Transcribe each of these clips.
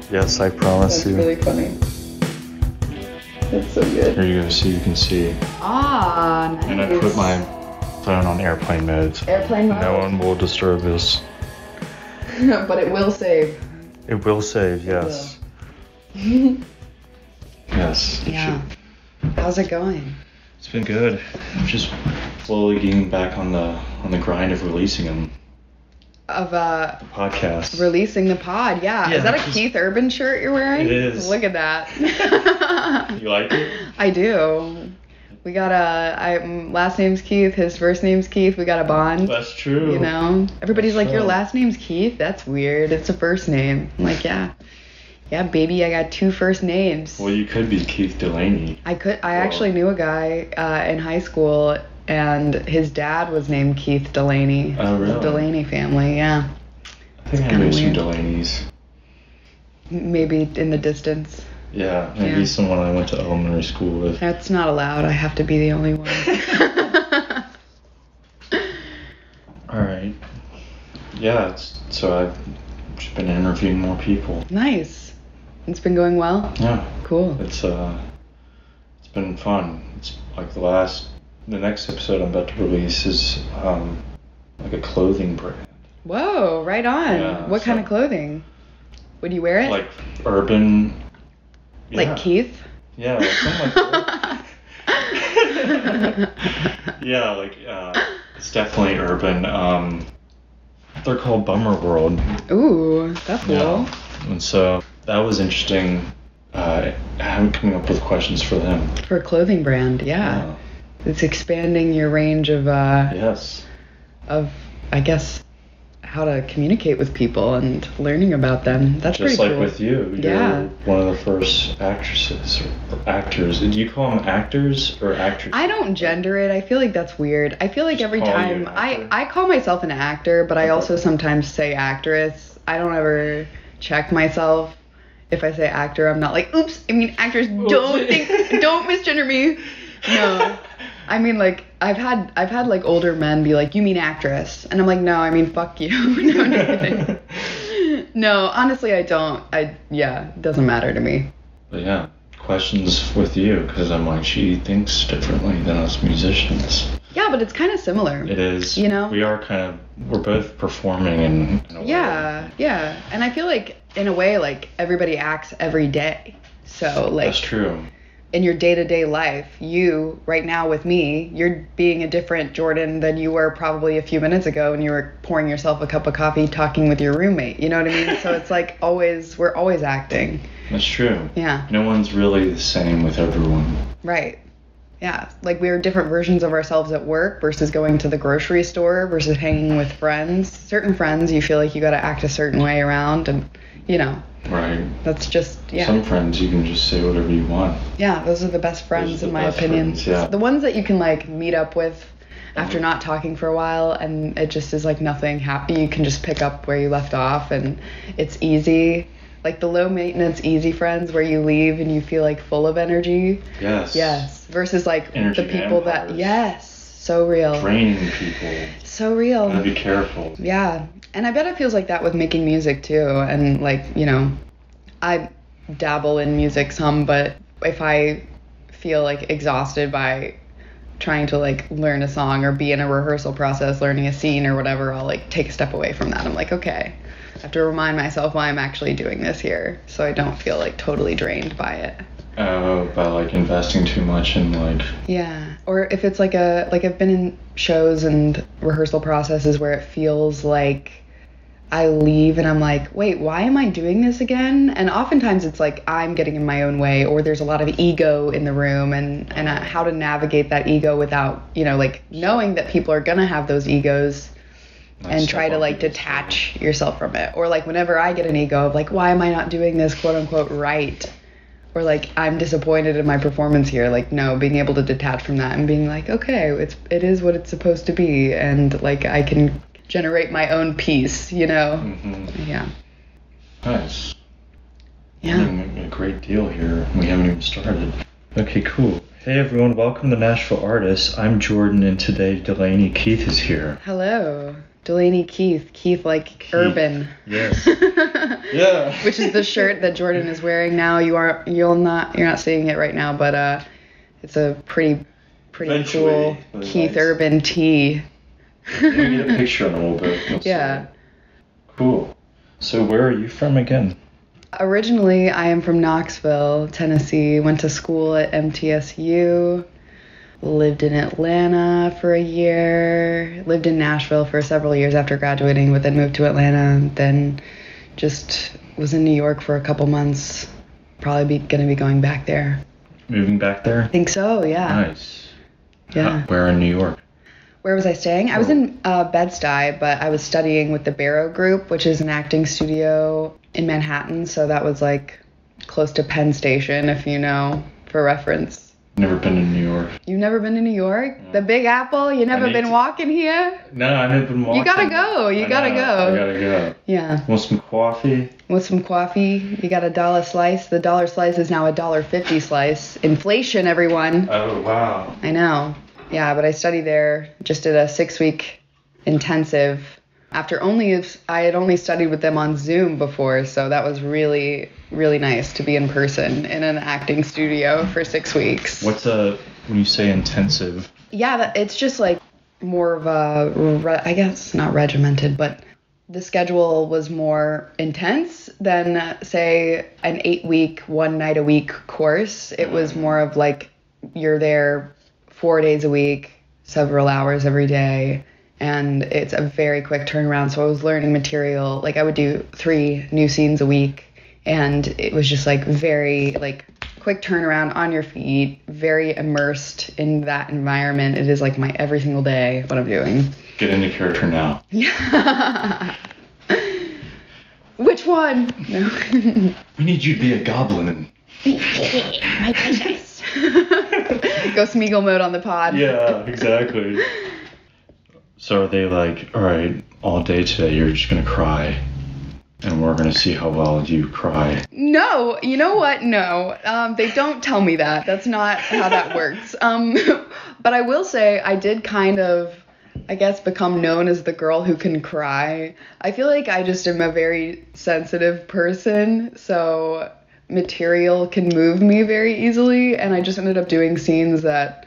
Yes, I promise you. That's really funny. That's so good. Here you go, so you can see. Ah, nice. And I put my phone on airplane mode. Airplane mode? No one will disturb us. But it will save. It will save, yes. Yes. Yeah. How's it going? It's been good. I'm just slowly getting back on the grind of releasing them. Of the podcast. Releasing the pod, yeah. Is that a Keith Urban shirt you're wearing? It is. Look at that. You like it? I do. We got last name's Keith, his first name's Keith. We got a bond. That's true. You know? Everybody's That's like, your last name's Keith? That's weird. It's a first name. I'm like, yeah. Yeah, baby, I got 2 first names. Well, you could be Keith Delaney. I actually knew a guy in high school, and his dad was named Keith Delaney. Oh, really? The Delaney family, yeah. I think I knew some Delaneys. Maybe in the distance. Yeah, maybe someone I went to elementary school with. That's not allowed. I have to be the only one. All right. Yeah, so I've just been interviewing more people. Nice. It's been going well? Yeah. Cool. It's been fun. It's like the next episode I'm about to release is like a clothing brand. Whoa, right on. Yeah, what kind of clothing? Would you wear it? Like urban. Yeah. Like Keith? Yeah, like something like that. Yeah, like it's definitely urban. They're called Bummer World. Ooh, that's cool. Yeah. And so that was interesting. Coming up with questions for them. For a clothing brand, yeah. It's expanding your range of yes. Of, I guess, how to communicate with people and learning about them. That's just pretty cool. Just like with you. Yeah. You're one of the first actresses or actors. Do you call them actors or actresses? I don't gender it. I feel like that's weird. I feel like every time I call myself an actor, but I also sometimes say actress. I don't ever check myself. If I say actor, I'm not like, oops, I mean actress, don't misgender me. No. I mean, like, I've had like older men be like, you mean actress? And I'm like, no, I mean fuck you. No, I'm just kidding. No, honestly, I don't. It doesn't matter to me. But yeah, questions with you, because I'm like, she thinks differently than us musicians. Yeah, but it's kind of similar. It is. You know? We're both performing in a way. Yeah. And I feel like, in a way, like, everybody acts every day. So, like... That's true. In your day-to-day life, you, right now with me, you're being a different Jordan than you were probably a few minutes ago when you were pouring yourself a cup of coffee talking with your roommate. You know what I mean? So it's like we're always acting. That's true. Yeah. No one's really the same with everyone. Right. Yeah. Like we're different versions of ourselves at work versus going to the grocery store versus hanging with friends. Certain friends you feel like you got to act a certain way around and, you know. Right. That's just, yeah. Some friends you can just say whatever you want. Yeah, those are the best friends in my opinion. Friends, yeah. The ones that you can like meet up with after not talking for a while and it just is like nothing happy. You can just pick up where you left off and it's easy. Like the low maintenance easy friends where you leave and you feel like full of energy. Yes. Versus like energy the people vampires. that, yes, so real. Draining people. So real. Gotta be careful. Yeah. And I bet it feels like that with making music too. And like, you know, I dabble in music some, but if I feel like exhausted by trying to like learn a song or be in a rehearsal process, learning a scene or whatever, I'll like take a step away from that. I'm like, okay, I have to remind myself why I'm actually doing this here so I don't feel like totally drained by it. By like investing too much in like... Yeah. Or if it's like I've been in shows and rehearsal processes where it feels like I leave and I'm like, wait, why am I doing this again? And oftentimes it's like I'm getting in my own way or there's a lot of ego in the room and how to navigate that ego without, you know, like knowing that people are going to have those egos and try to like detach yourself from it. Or like whenever I get an ego of like, why am I not doing this quote unquote right? Or like I'm disappointed in my performance here. Like no, being able to detach from that and being like, okay, it is what it's supposed to be, and like I can generate my own peace, you know. Mm-hmm. Yeah. Nice. Yeah. We're doing a great deal here. We haven't even started. Okay, cool. Hey everyone, welcome to Nashville Artists. I'm Jordan, and today Delaney Keith is here. Hello. Delaney Keith. Keith like Keith. urban. Yes. Yeah. Which is the shirt that Jordan is wearing now. You're not seeing it right now, but it's a pretty Eventually, cool really Keith nice. Urban tee. Let me get a picture in a little bit. You'll Yeah. see. Cool. So where are you from again? Originally, I am from Knoxville, Tennessee. Went to school at MTSU. Lived in Atlanta for a year. Lived in Nashville for several years after graduating, but then moved to Atlanta. Then just was in New York for a couple months. Probably going to be going back there. Moving back there? I think so, yeah. Nice. Yeah. Where in New York? Where was I staying? I was in Bed-Stuy, but I was studying with the Barrow Group, which is an acting studio in Manhattan. So that was like close to Penn Station, if you know, for reference. Never been to New York. You've never been to New York? No. The Big Apple? You never need been to. walking here? No, I've never been walking. You gotta go. You gotta go. I gotta go. Yeah. Want some coffee? Want some coffee? You got $1 slice? The dollar slice is now $1.50 slice. Inflation, everyone. Oh, wow. I know. Yeah, but I studied there. Just did a 6-week intensive. After I had only studied with them on Zoom before, so that was really, really nice to be in person in an acting studio for 6 weeks. When you say intensive? Yeah, it's just like more of I guess not regimented, but the schedule was more intense than, say, an 8-week, 1 night a week course. It was more of like you're there 4 days a week, several hours every day, and it's a very quick turnaround. So I was learning material. Like I would do 3 new scenes a week, and it was just like very like quick turnaround on your feet, very immersed in that environment. It is like my every single day what I'm doing. Get into character now. Yeah. Which one? No. We need you to be a goblin. My precious. Go Smeagol mode on the pod. Yeah, exactly. So are they like, all right, all day today you're just going to cry, and we're going to see how well you cry? No, you know what? No. They don't tell me that. That's not how that works. But I will say I did kind of, I guess, become known as the girl who can cry. I feel like I just am a very sensitive person, so material can move me very easily, and I just ended up doing scenes that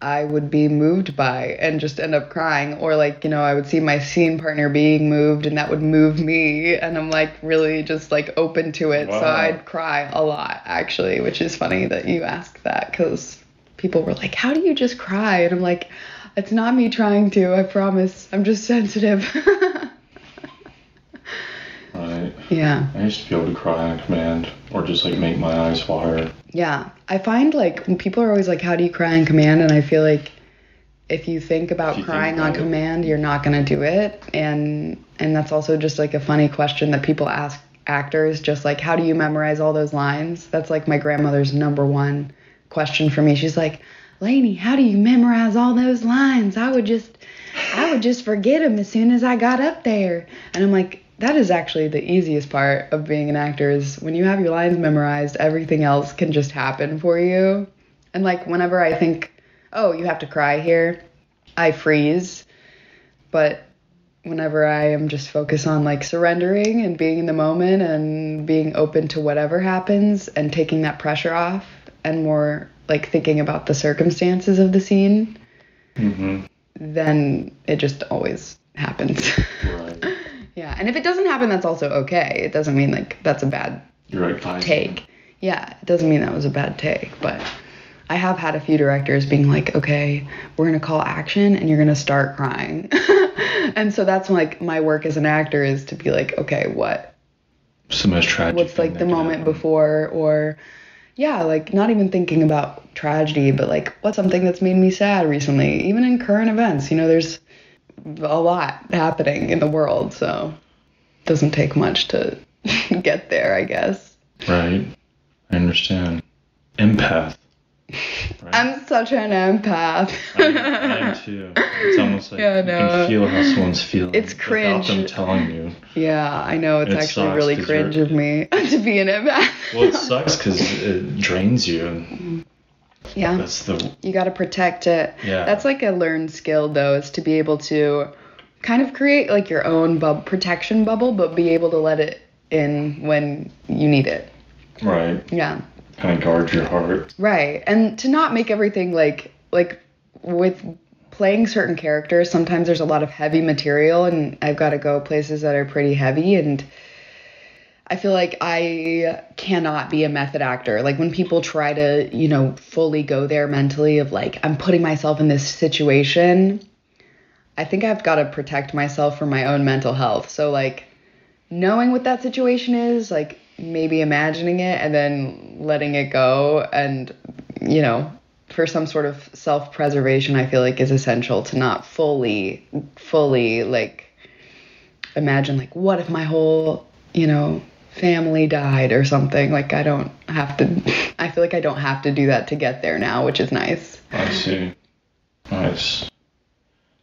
I would be moved by and just end up crying, or like, you know, I would see my scene partner being moved and that would move me, and I'm like really just like open to it. Wow. So I'd cry a lot actually, which is funny that you asked that, because people were like, how do you just cry? And I'm like, it's not me trying to, I promise. I'm just sensitive. Right. Yeah. I used to be able to cry on command, or just like make my eyes water. Yeah. I find like when people are always like, how do you cry on command? And I feel like if you think about crying on command, you're not going to do it. And that's also just like a funny question that people ask actors, just like, how do you memorize all those lines? That's like my grandmother's number one question for me. She's like, Linney, how do you memorize all those lines? I would just forget them as soon as I got up there. And I'm like, that is actually the easiest part of being an actor, is when you have your lines memorized, everything else can just happen for you. And like whenever I think, oh, you have to cry here, I freeze. But whenever I am just focused on like surrendering and being in the moment and being open to whatever happens and taking that pressure off and more like thinking about the circumstances of the scene, then it just always happens. Right. Yeah, and if it doesn't happen, that's also okay. It doesn't mean like that's a bad take. Yeah, it doesn't mean that was a bad take, but I have had a few directors being like, okay, we're going to call action and you're going to start crying. And so that's like my work as an actor, is to be like, okay, what's the most tragic what's like the moment before, or yeah, like not even thinking about tragedy, but like what's something that's made me sad recently, even in current events. You know, there's a lot happening in the world, so it doesn't take much to get there, I guess. Right. I understand. Empath. Right? I'm such an empath. I am too. It's almost like you can feel how someone's feeling. It's cringe. Without them telling you. Yeah, I know. It's actually really cringe of me to be an empath. Well, it sucks because it drains you. Yeah. You got to protect it. Yeah. That's like a learned skill, though, is to be able to kind of create like your own protection bubble, but be able to let it in when you need it. Right. Yeah. Kind of guard your heart. Right. And to not make everything like with playing certain characters, sometimes there's a lot of heavy material and I've got to go places that are pretty heavy, and I feel like I cannot be a method actor. Like when people try to, you know, fully go there mentally of like, I'm putting myself in this situation, I think I've got to protect myself from my own mental health. So like knowing what that situation is, like maybe imagining it and then letting it go, and, you know, for some sort of self-preservation, I feel like is essential to not fully like imagine like, what if my whole, you know, family died or something. Like I feel like I don't have to do that to get there now, which is nice. I see. Nice.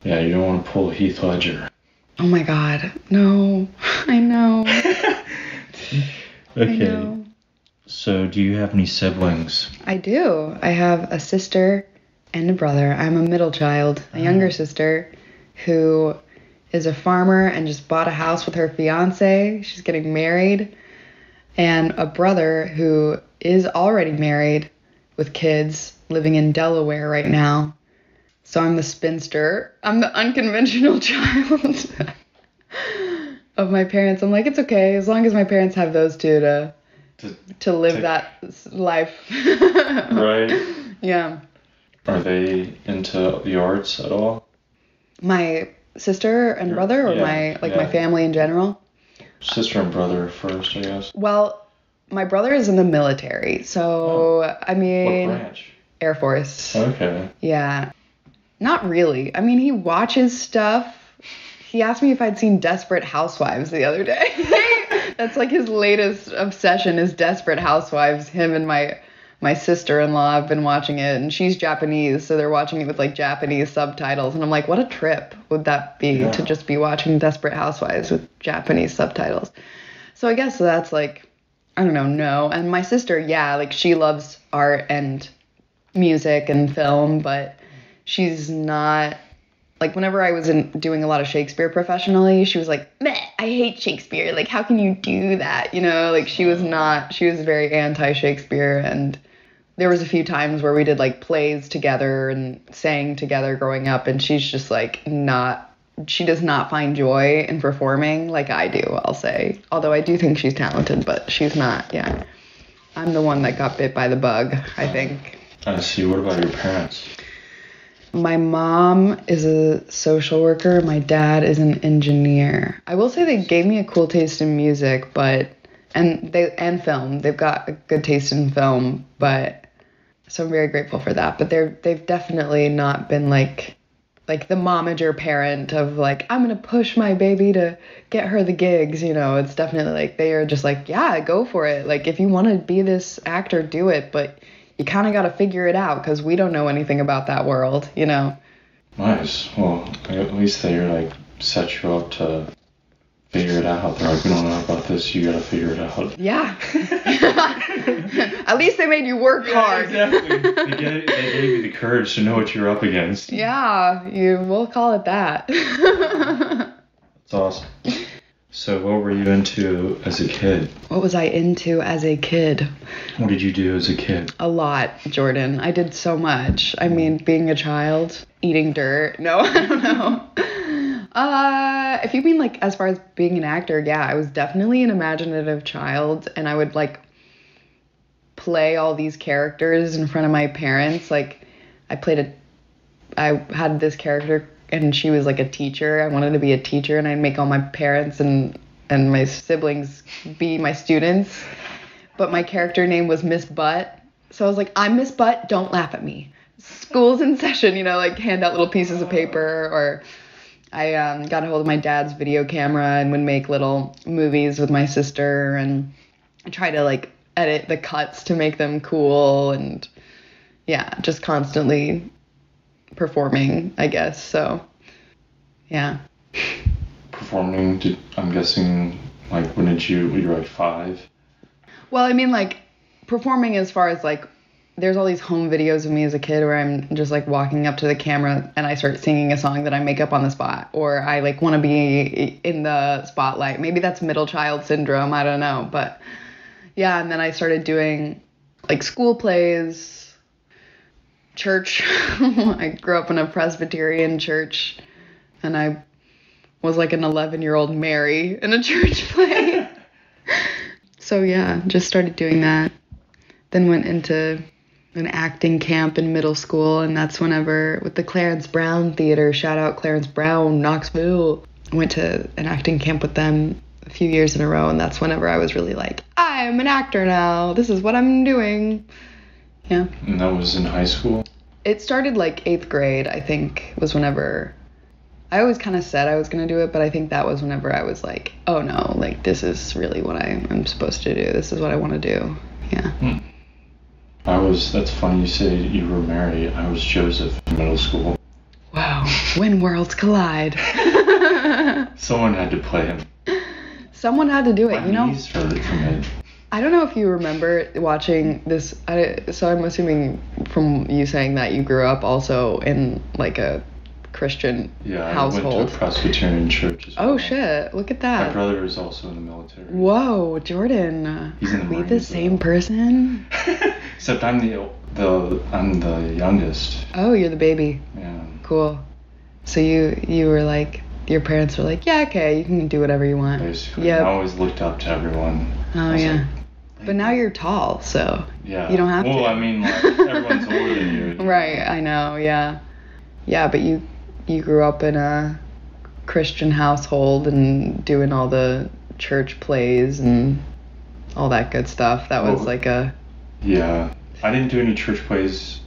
Yeah, you don't want to pull Heath Ledger. Oh my God. No. I know. Okay. I know. So do you have any siblings? I do. I have a sister and a brother. I'm a middle child, a younger sister who is a farmer and just bought a house with her fiance. She's getting married. And a brother who is already married with kids, living in Delaware right now. So I'm the spinster. I'm the unconventional child of my parents. I'm like, it's okay as long as my parents have those two to live that life. Right. Yeah. Are they into the arts at all? My sister and brother, or my family in general? Sister and brother first, I guess. Well, my brother is in the military, so I mean, what branch? Air Force. Okay. Yeah. Not really. I mean, he watches stuff. He asked me if I'd seen Desperate Housewives the other day. That's like his latest obsession is Desperate Housewives. Him and my sister-in-law have been watching it, and she's Japanese, so they're watching it with like Japanese subtitles, and I'm like, what a trip would that be to just be watching Desperate Housewives with Japanese subtitles. So I guess that's like, I don't know, no. And my sister, like she loves art and music and film, but she's not, like whenever I was doing a lot of Shakespeare professionally, she was like, meh, I hate Shakespeare, like how can you do that, you know, like she was very anti-Shakespeare, and there was a few times where we did like plays together and sang together growing up, and she's just like she does not find joy in performing like I do, I'll say. Although I do think she's talented, but she's not, I'm the one that got bit by the bug, I think. I see. What about your parents? My mom is a social worker. My dad is an engineer. I will say they gave me a cool taste in music, and film. They've got a good taste in film, so I'm very grateful for that. But they've definitely not been like the momager parent of like, I'm gonna push my baby to get her the gigs. You know, it's definitely like they are just like, yeah, go for it. Like if you want to be this actor, do it, but you kind of got to figure it out because we don't know anything about that world, you know. Nice. Well, at least they like set you up to figure it out. They're like, we don't know about this. You got to figure it out. Yeah. At least they made you work hard. Exactly. They gave you the courage to know what you're up against. Yeah, we'll call it that. That's awesome. So what were you into as a kid? What was I into as a kid? What did you do as a kid? A lot, Jordan. I did so much. I mean, being a child, eating dirt. No, I don't know. If you mean like as far as being an actor, I was definitely an imaginative child, and I would like play all these characters in front of my parents. Like I had this character and she was like a teacher. I wanted to be a teacher, and I'd make all my parents and my siblings be my students. But my character name was Miss Butt. So I was like, I'm Miss Butt, don't laugh at me. School's in session, you know, like hand out little pieces of paper. Or I got a hold of my dad's video camera and would make little movies with my sister and try to like edit the cuts to make them cool, and just constantly performing, I guess. So performing, I'm guessing, like when you were like 5? Well, I mean like performing as far as like there's all these home videos of me as a kid where I'm just like walking up to the camera and I start singing a song that I make up on the spot, or I like want to be in the spotlight. Maybe that's middle child syndrome. I don't know. But yeah. And then I started doing like school plays, church. I grew up in a Presbyterian church and I was like an 11-year-old Mary in a church play. So yeah, just started doing that. Then went into an acting camp in middle school, and that's whenever, with the Clarence Brown Theater, shout out Clarence Brown, Knoxville. I went to an acting camp with them a few years in a row, and that's whenever I was really like, I'm an actor now. This is what I'm doing. Yeah. And that was in high school? It started like 8th grade, I think, was whenever... I always kind of said I was going to do it, but I think that was whenever I was like, oh no, like this is really what I'm supposed to do. This is what I want to do. Yeah. That's funny you say you were Mary. I was Joseph in middle school. Wow. When worlds collide. Someone had to play him. Someone had to do it, you know? I don't know if you remember watching this. So I'm assuming from you saying that you grew up also in like a Christian household. I went to a Presbyterian church as well. Oh shit, look at that. My brother is also in the military. Whoa, Jordan. He's in the Marines. Are we the same person? Except I'm the youngest. Oh, you're the baby. Yeah. Cool. So you were like, your parents were like, yeah, okay, you can do whatever you want. Basically. Yep. I always looked up to everyone. Oh yeah. Like, but now you're tall, so yeah. You don't have to. Well, I mean, like, everyone's older than you. Right, I know, yeah. Yeah, but you grew up in a Christian household and doing all the church plays and all that good stuff. That was like a... Yeah. I didn't do any church plays.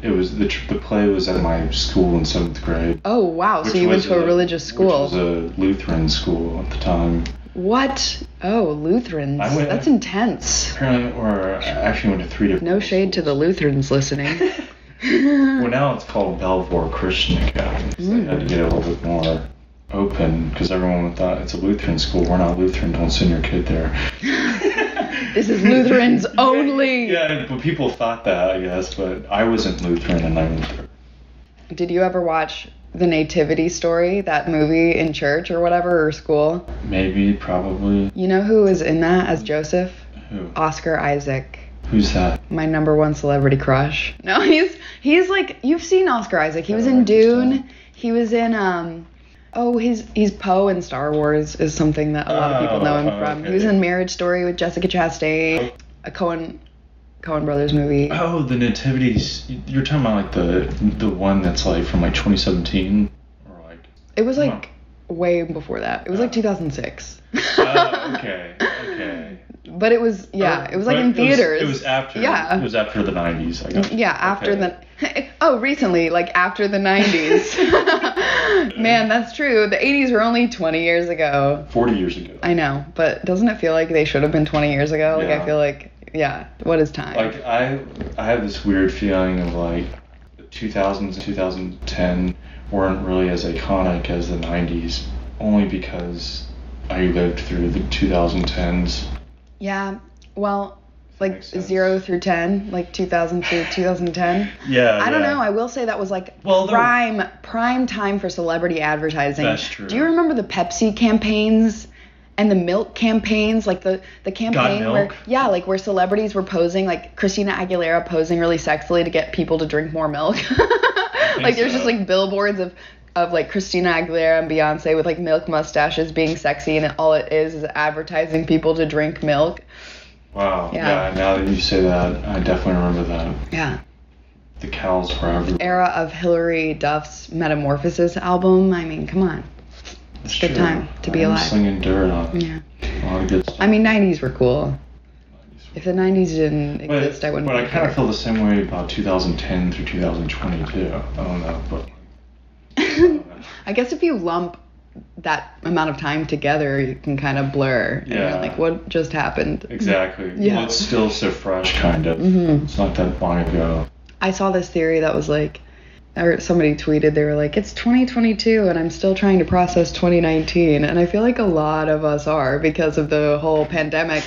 It was the play was at my school in 7th grade. Oh, wow. So you went to a religious school. Which was a Lutheran school at the time. What? Oh, Lutherans. That's intense. Apparently, or I actually went to 3 different No shade to the Lutherans listening. Well, now it's called Belvoir Christian Academy. So they had to get a little bit more open because everyone thought it's a Lutheran school. We're not Lutheran. Don't send your kid there. This is Lutherans only. Yeah, but people thought that, I guess. But I wasn't Lutheran and I went there. Did you ever watch The Nativity Story, that movie in church or whatever, or school? Maybe, probably. You know who was in that as Joseph? Who? Oscar Isaac. Who's that? My #1 celebrity crush. No, he's like, you've seen Oscar Isaac. He was in Dune. He was in he's Poe in Star Wars is something that a lot of people know him from. Okay. He was in Marriage Story with Jessica Chastain, a Coen Brothers movie. Oh, the Nativities. You're talking about like the one that's like from like 2017 or like. It was like way before that. It was like 2006. Oh, okay. But it was, it was like in theaters. It was after. Yeah. It was after the 90s, I guess. Yeah, after recently, like after the 90s. Man, that's true. The 80s were only 20 years ago. 40 years ago. I know, but doesn't it feel like they should have been 20 years ago? Like, I feel like, what is time? Like, I have this weird feeling of like the 2000s and 2010 weren't really as iconic as the 90s, only because I lived through the 2010s. Yeah, well, like 0 through 10, like 2000 through 2010. Yeah. I don't know. I will say that was like prime time for celebrity advertising. That's true. Do you remember the Pepsi campaigns and the milk campaigns? Like the campaign where celebrities were posing, like Christina Aguilera posing really sexily to get people to drink more milk. Like there's just like billboards of like Christina Aguilera and Beyonce with like milk mustaches being sexy, and all it is advertising people to drink milk. Wow. Yeah. Now that you say that, I definitely remember that. Yeah. The cows were everywhere. Era of Hilary Duff's Metamorphosis album. I mean, come on. It's a good time to be alive. Slinging dirt on. Yeah. A lot of good stuff. I mean, 90s were cool. If the 90s didn't exist, I wouldn't. But I kind of feel the same way about 2010 through 2020 too. I don't know, but. I guess if you lump that amount of time together, you can kind of blur. And you're like, what just happened? Exactly. Yeah. Well, it's still so fresh, kind of. Mm-hmm. It's not that long ago. I saw this theory that was like, or somebody tweeted, they were like, it's 2022 and I'm still trying to process 2019. And I feel like a lot of us are, because of the whole pandemic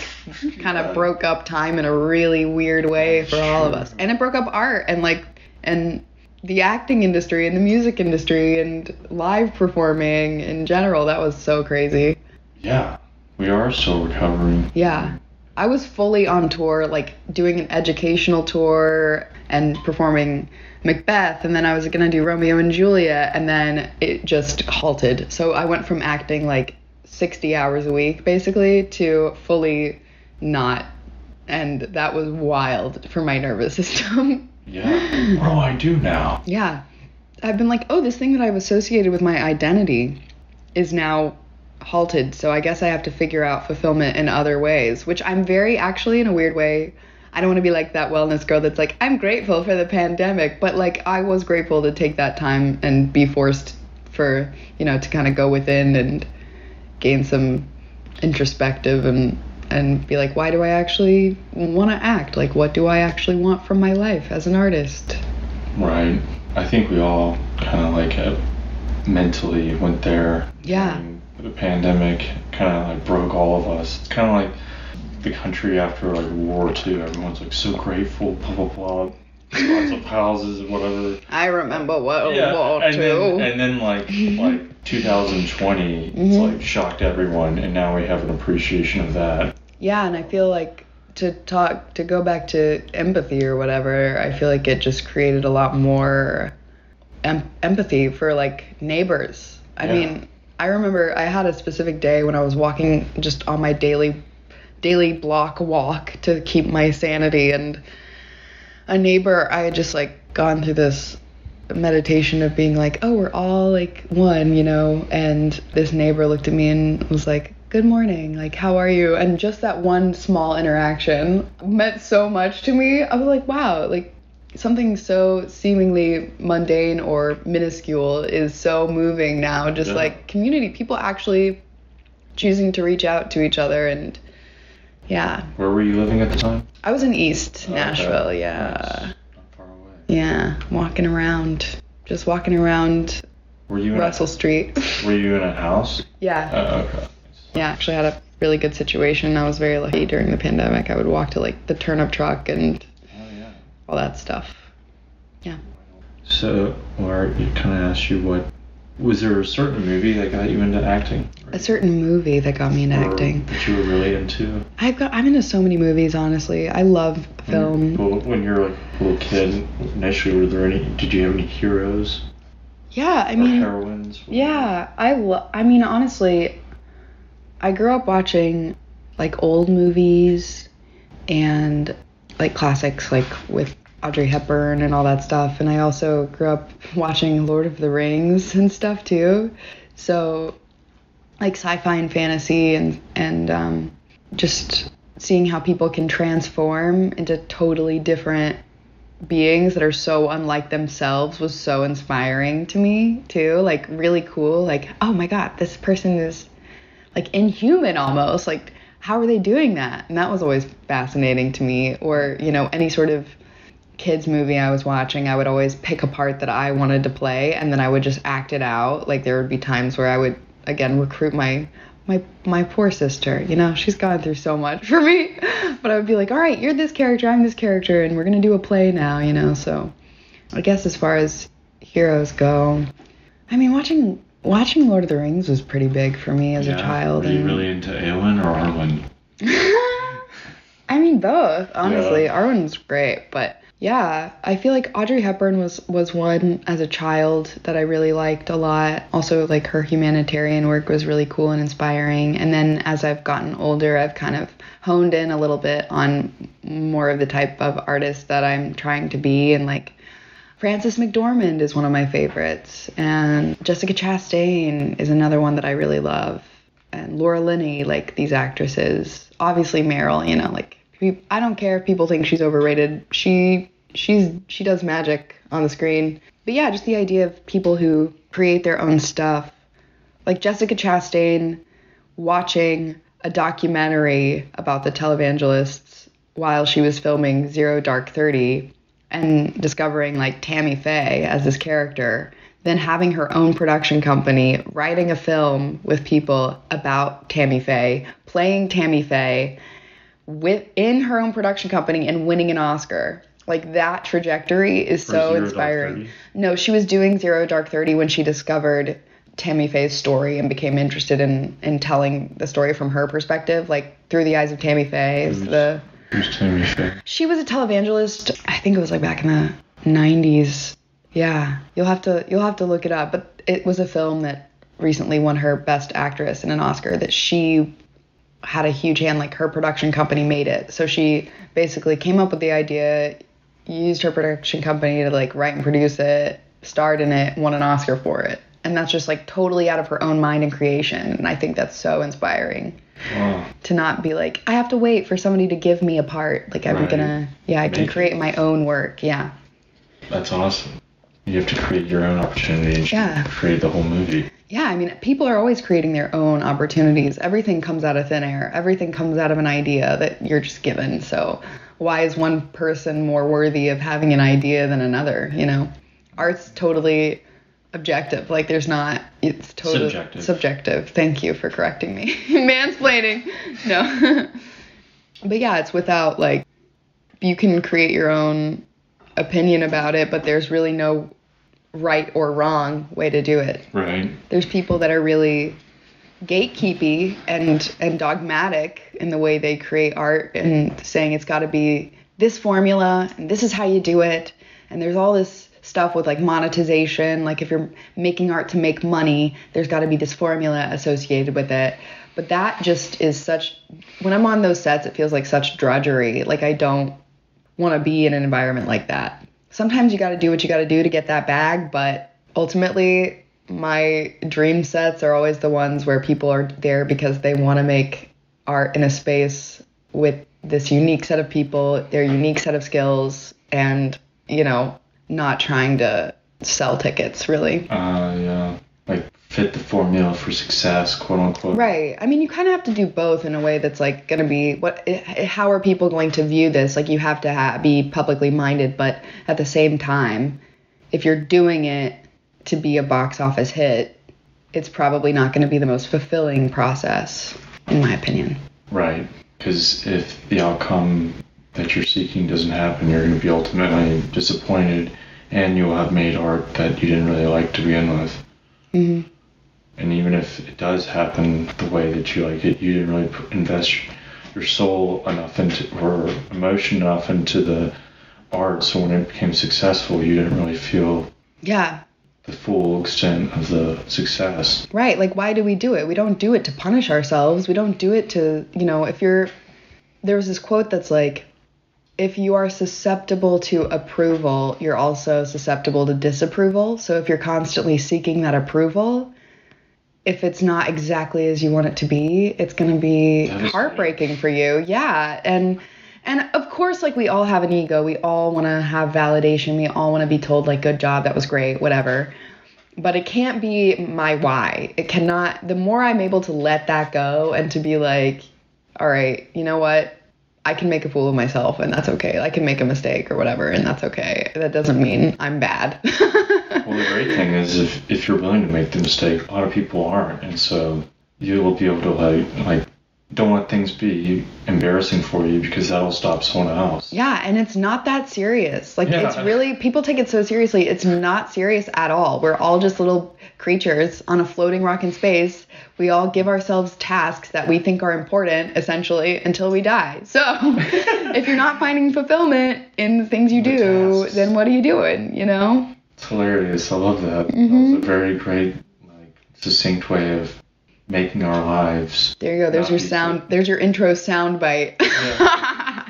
kind of broke up time in a really weird way for all of us. And it broke up art and the acting industry and the music industry and live performing in general. That was so crazy. Yeah, we are still recovering. Yeah. I was fully on tour, like doing an educational tour and performing Macbeth, and then I was going to do Romeo and Juliet, and then it just halted. So I went from acting like 60 hours a week, basically, to fully not. And that was wild for my nervous system. Yeah. What do I do now? Yeah. I've been like, oh, this thing that I've associated with my identity is now halted. So I guess I have to figure out fulfillment in other ways, which I'm very, actually, in a weird way, I don't want to be like that wellness girl that's like, I'm grateful for the pandemic, but like I was grateful to take that time and be forced for, to kind of go within and gain some introspective and be like, why do I actually want to act? Like, what do I actually want from my life as an artist? Right. I think we all kind of like mentally went there. Yeah. The pandemic kind of like broke all of us. It's kind of like the country after like World War II. Everyone's like so grateful, blah blah blah, lots of houses and whatever. I remember World War II. And then like 2020, it's like shocked everyone, and now we have an appreciation of that. Yeah, and I feel like to go back to empathy or whatever, I feel like it just created a lot more empathy for like neighbors. I mean, I remember I had a specific day when I was walking just on my daily block walk to keep my sanity, and a neighbor, I had just like gone through this meditation of being like, oh, we're all like one, and this neighbor looked at me and was like, good morning, like, how are you? And just that one small interaction meant so much to me. I was like, wow, like something so seemingly mundane or minuscule is so moving now. Just like community, people actually choosing to reach out to each other. And yeah. Where were you living at the time? I was in East Nashville. Okay. Yeah. Nice. Not far away. Yeah, walking around Were you Russell Street. Were you in a house? Yeah. Okay. Yeah, actually had a really good situation. I was very lucky during the pandemic. I would walk to like the turnip truck and all that stuff. Yeah. So, Laura, you kind of asked you was there a certain movie that got you into acting? A certain movie that got me into acting. That you were really into? I'm into so many movies, honestly. I love film. When you were like a little kid, initially, did you have any heroes? Yeah, I mean. Or heroines? Yeah, I mean, honestly, I grew up watching like old movies and like classics like with Audrey Hepburn and all that stuff. And I also grew up watching Lord of the Rings and stuff too. So like sci-fi and fantasy and just seeing how people can transform into totally different beings that are so unlike themselves was so inspiring to me too. Like really cool. Like, oh my God, this person is like inhuman almost. Like, how are they doing that? And that was always fascinating to me. Or, any sort of kids movie I was watching, I would always pick a part that I wanted to play and then I would just act it out. Like there would be times where I would again recruit my poor sister, she's gone through so much for me, but I would be like, all right, you're this character, I'm this character, and we're gonna do a play now, so I guess as far as heroes go, I mean watching Lord of the Rings was pretty big for me as a child. Were you really into Eowyn or Arwen? I mean both, honestly. Yeah. Arwen's great, but yeah, I feel like Audrey Hepburn was one as a child that I really liked a lot. Also, like her humanitarian work was really cool and inspiring. And then as I've gotten older, I've kind of honed in a little bit on more of the type of artist that I'm trying to be. And like Frances McDormand is one of my favorites. And Jessica Chastain is another one that I really love. And Linney, like these actresses. Obviously Meryl, like I don't care if people think she's overrated. She does magic on the screen. But yeah, just the idea of people who create their own stuff. Like Jessica Chastain watching a documentary about the televangelists while she was filming Zero Dark 30 and discovering like Tammy Faye as this character, then having her own production company, writing a film with people about Tammy Faye, playing Tammy Faye in her own production company and winning an Oscar. Like, that trajectory is so inspiring. No, she was doing Zero Dark 30 when she discovered Tammy Faye's story and became interested in telling the story from her perspective, like through the eyes of Tammy Faye. Who's Tammy Faye? She was a televangelist. I think it was like back in the 90s. Yeah, you'll have to look it up. But it was a film that recently won her Best Actress in an Oscar that she had a huge hand. Like, her production company made it. So she basically came up with the idea, used her production company to like write and produce it, starred in it, won an Oscar for it. And that's just like totally out of her own mind and creation. And I think that's so inspiring. Wow. To not be like, I have to wait for somebody to give me a part. Like, I can create my own work. Yeah. That's awesome. You have to create your own opportunity and create the whole movie. Yeah, I mean, people are always creating their own opportunities. Everything comes out of thin air. Everything comes out of an idea that you're just given. So why is one person more worthy of having an idea than another, you know? Art's totally objective. Like, it's totally subjective. Thank you for correcting me. Mansplaining. No. But yeah, it's without, like, you can create your own opinion about it, but there's really no right or wrong way to do it. Right. There's people that are really gatekeepy and dogmatic in the way they create art and saying it's got to be this formula and this is how you do it. And there's all this stuff with like monetization. Like, if you're making art to make money, there's got to be this formula associated with it. But that just is when I'm on those sets, it feels like such drudgery. Like, I don't want to be in an environment like that. Sometimes you got to do what you got to do to get that bag, but ultimately my dream sets are always the ones where people are there because they want to make art in a space with this unique set of people, their unique set of skills, and, you know, not trying to sell tickets, really. Yeah. Like, fit the formula for success, quote unquote. Right. I mean, you kind of have to do both in a way that's like going to be how are people going to view this? Like, you have to be publicly minded, but at the same time, if you're doing it to be a box office hit, it's probably not going to be the most fulfilling process, in my opinion. Right. Because if the outcome that you're seeking doesn't happen, you're going to be ultimately disappointed, and you'll have made art that you didn't really like to begin with. Mm-hmm. And even if it does happen the way that you like it, you didn't really invest your soul enough or emotion enough into the art, so when it became successful, you didn't really feel the full extent of the success. Right. Like, why do we do it? We don't do it to punish ourselves. We don't do it to, you know, there's this quote that's like, if you are susceptible to approval, you're also susceptible to disapproval. So if you're constantly seeking that approval, if it's not exactly as you want it to be, it's going to be heartbreaking for you. Yeah. And of course, like, we all have an ego. We all want to have validation. We all want to be told, like, good job, that was great, whatever. But it can't be my why. It cannot. The more I'm able to let that go and to be like, all right, you know what? I can make a fool of myself, and that's okay. I can make a mistake or whatever, and that's okay. That doesn't mean I'm bad. Well, the great thing is if you're willing to make the mistake, a lot of people aren't, and so you will be able to like don't let things be embarrassing for you, because that'll stop someone else. Yeah, and it's not that serious. Like, it's really, people take it so seriously. It's not serious at all. We're all just little creatures on a floating rock in space. We all give ourselves tasks that we think are important, essentially, until we die. So if you're not finding fulfillment in the things you do, then what are you doing, you know? It's hilarious. I love that. Mm-hmm. That was a very great, like, succinct way of making our lives. There you go. There's your sound. There's your intro sound bite. Yeah.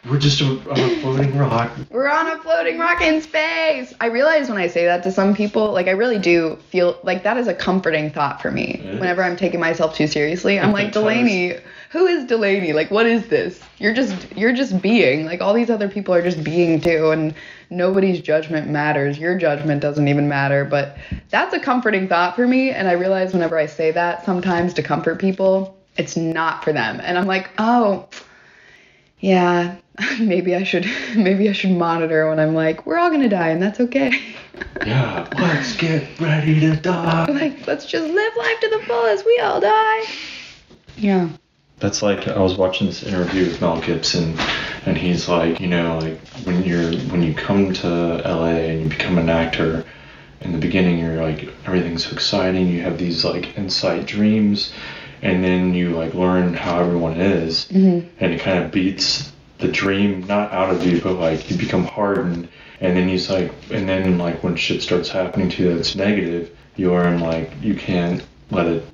We're just on a floating rock. We're on a floating rock in space. I realize when I say that to some people, like, I really do feel like that is a comforting thought for me. Whenever I'm taking myself too seriously, I'm like, Delaney, who is Delaney? Like, what is this? You're just being. Like, all these other people are just being too, and nobody's judgment matters. Your judgment doesn't even matter. But that's a comforting thought for me, and I realize whenever I say that sometimes to comfort people, it's not for them. And I'm like, oh, Yeah, maybe I should monitor when I'm like, we're all gonna die and that's okay. Yeah, let's get ready to die. Like, let's just live life to the fullest. We all die. Yeah. That's like, I was watching this interview with Mel Gibson, and he's like, you know, like when you come to LA and you become an actor, in the beginning you're like, everything's so exciting, you have these like inside dreams, and then you like learn how everyone is, and it kind of beats the dream not out of you, but like you become hardened, and then he's like, and then like when shit starts happening to you that's negative, you learn like you can't let it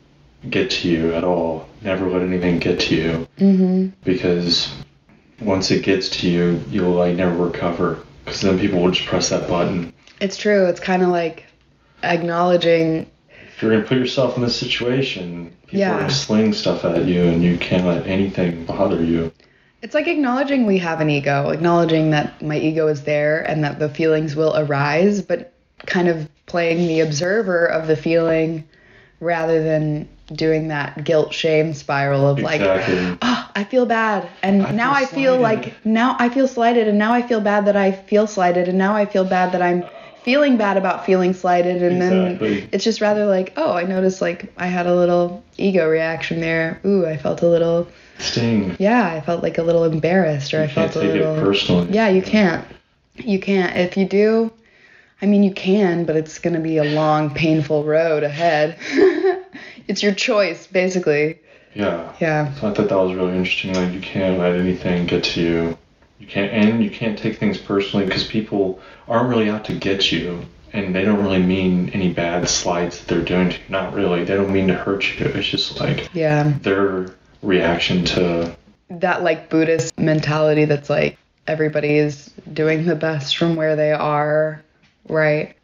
get to you at all. Never let anything get to you, because once it gets to you, you'll like never recover, because then people will just press that button. It's true. It's kind of like acknowledging. If you're gonna put yourself in this situation, people are gonna sling stuff at you, and you can't let anything bother you. It's like acknowledging we have an ego, acknowledging that my ego is there and that the feelings will arise, but kind of playing the observer of the feeling rather than doing that guilt shame spiral of like, oh, I feel bad, and now I feel like, now I feel slighted, and now I feel bad that I feel slighted, and now I feel bad that I'm feeling bad about feeling slighted, and then it's just rather like, oh, I noticed like I had a little ego reaction there. Ooh, I felt a little sting. Yeah, I felt like a little embarrassed, or I felt a little. You can't take it personally. Yeah, you can't. You can't. If you do, I mean, you can, but it's gonna be a long, painful road ahead. It's your choice, basically. Yeah. Yeah. So I thought that was really interesting. Like, you can't let anything get to you. You can't take things personally, because people aren't really out to get you, and they don't really mean any bad slights that they're doing to you. Not really. They don't mean to hurt you. It's just like their reaction to that, like, Buddhist mentality that's like everybody is doing the best from where they are, right?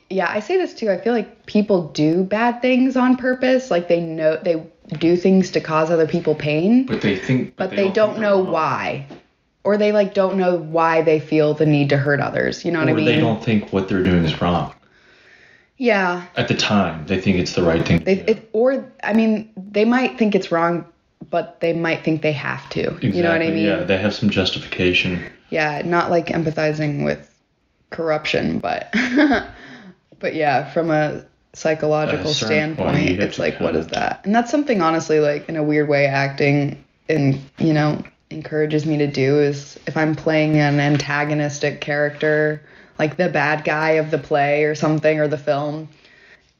Yeah, I say this too. I feel like people do bad things on purpose. Like, they know they do things to cause other people pain. But they don't know why. Or they like don't know why they feel the need to hurt others. You know what I mean? Or they don't think what they're doing is wrong. Yeah. At the time, they think it's the right thing to do. They might think it's wrong, but they might think they have to. Exactly. You know what I mean? Yeah, they have some justification. Yeah, not like empathizing with corruption, but but yeah, from a psychological standpoint, it's like, what is that? And that's something, honestly, like, in a weird way, acting encourages me to do, is if I'm playing an antagonistic character, like the bad guy of the play or something, or the film,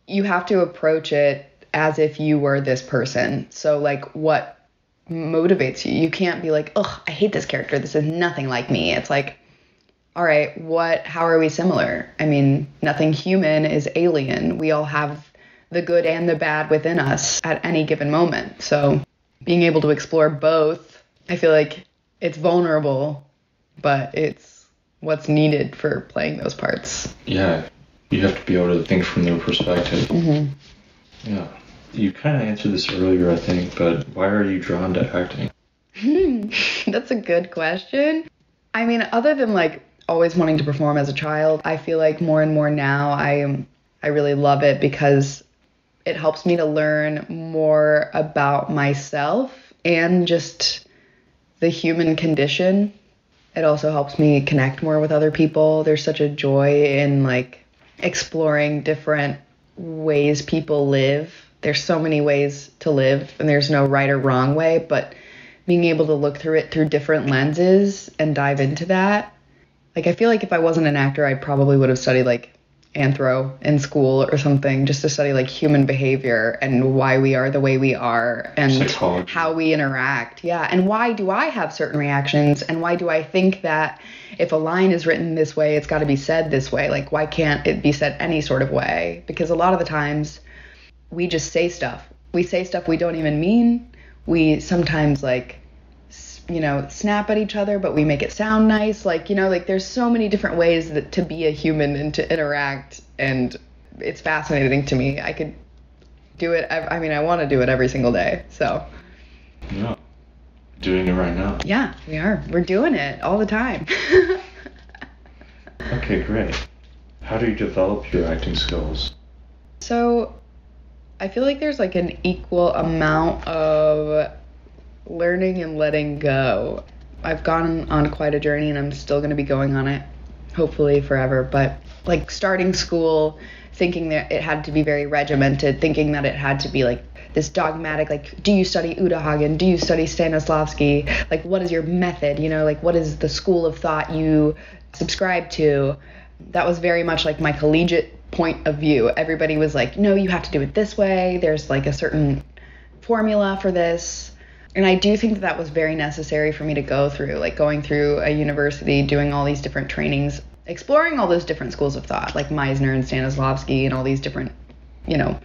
you have to approach it as if you were this person. So, like, what motivates you? You can't be like, ugh, I hate this character, this is nothing like me. It's like, all right, how are we similar? I mean, nothing human is alien. We all have the good and the bad within us at any given moment. So being able to explore both, I feel like it's vulnerable, but it's what's needed for playing those parts. Yeah, you have to be able to think from their perspective. Yeah. You kind of answered this earlier, I think, but why are you drawn to acting? That's a good question. I mean, other than like always wanting to perform as a child, I feel like more and more now I really love it because it helps me to learn more about myself and just the human condition. It also helps me connect more with other people. There's such a joy in like exploring different ways people live. There's so many ways to live, and there's no right or wrong way, but being able to look through it through different lenses and dive into that. Like, I feel like if I wasn't an actor, I probably would have studied like anthro in school or something, just to study like human behavior and why we are the way we are and psychology, how we interact. Yeah. And why do I have certain reactions? And why do I think that if a line is written this way, it's got to be said this way? Like, why can't it be said any sort of way? Because a lot of the times we just say stuff. We say stuff we don't even mean. We sometimes like, snap at each other, but we make it sound nice. Like, like there's so many different ways to be a human and to interact. And it's fascinating to me. I could do it. I mean, I want to do it every single day. So. Yeah. Doing it right now. Yeah, we are. We're doing it all the time. Okay, great. How do you develop your acting skills? So I feel like there's like an equal amount of learning and letting go. I've gone on quite a journey, and I'm still going to be going on it, hopefully forever. But like starting school, thinking that it had to be very regimented, thinking that it had to be like this dogmatic, like, do you study Uta Hagen? Do you study Stanislavski? Like, what is your method? You know, like, what is the school of thought you subscribe to? That was very much like my collegiate point of view. Everybody was like, no, you have to do it this way. There's like a certain formula for this. And I do think that was very necessary for me to go through, like going through a university, doing all these different trainings, exploring all those different schools of thought, like Meisner and Stanislavski and all these different, you know,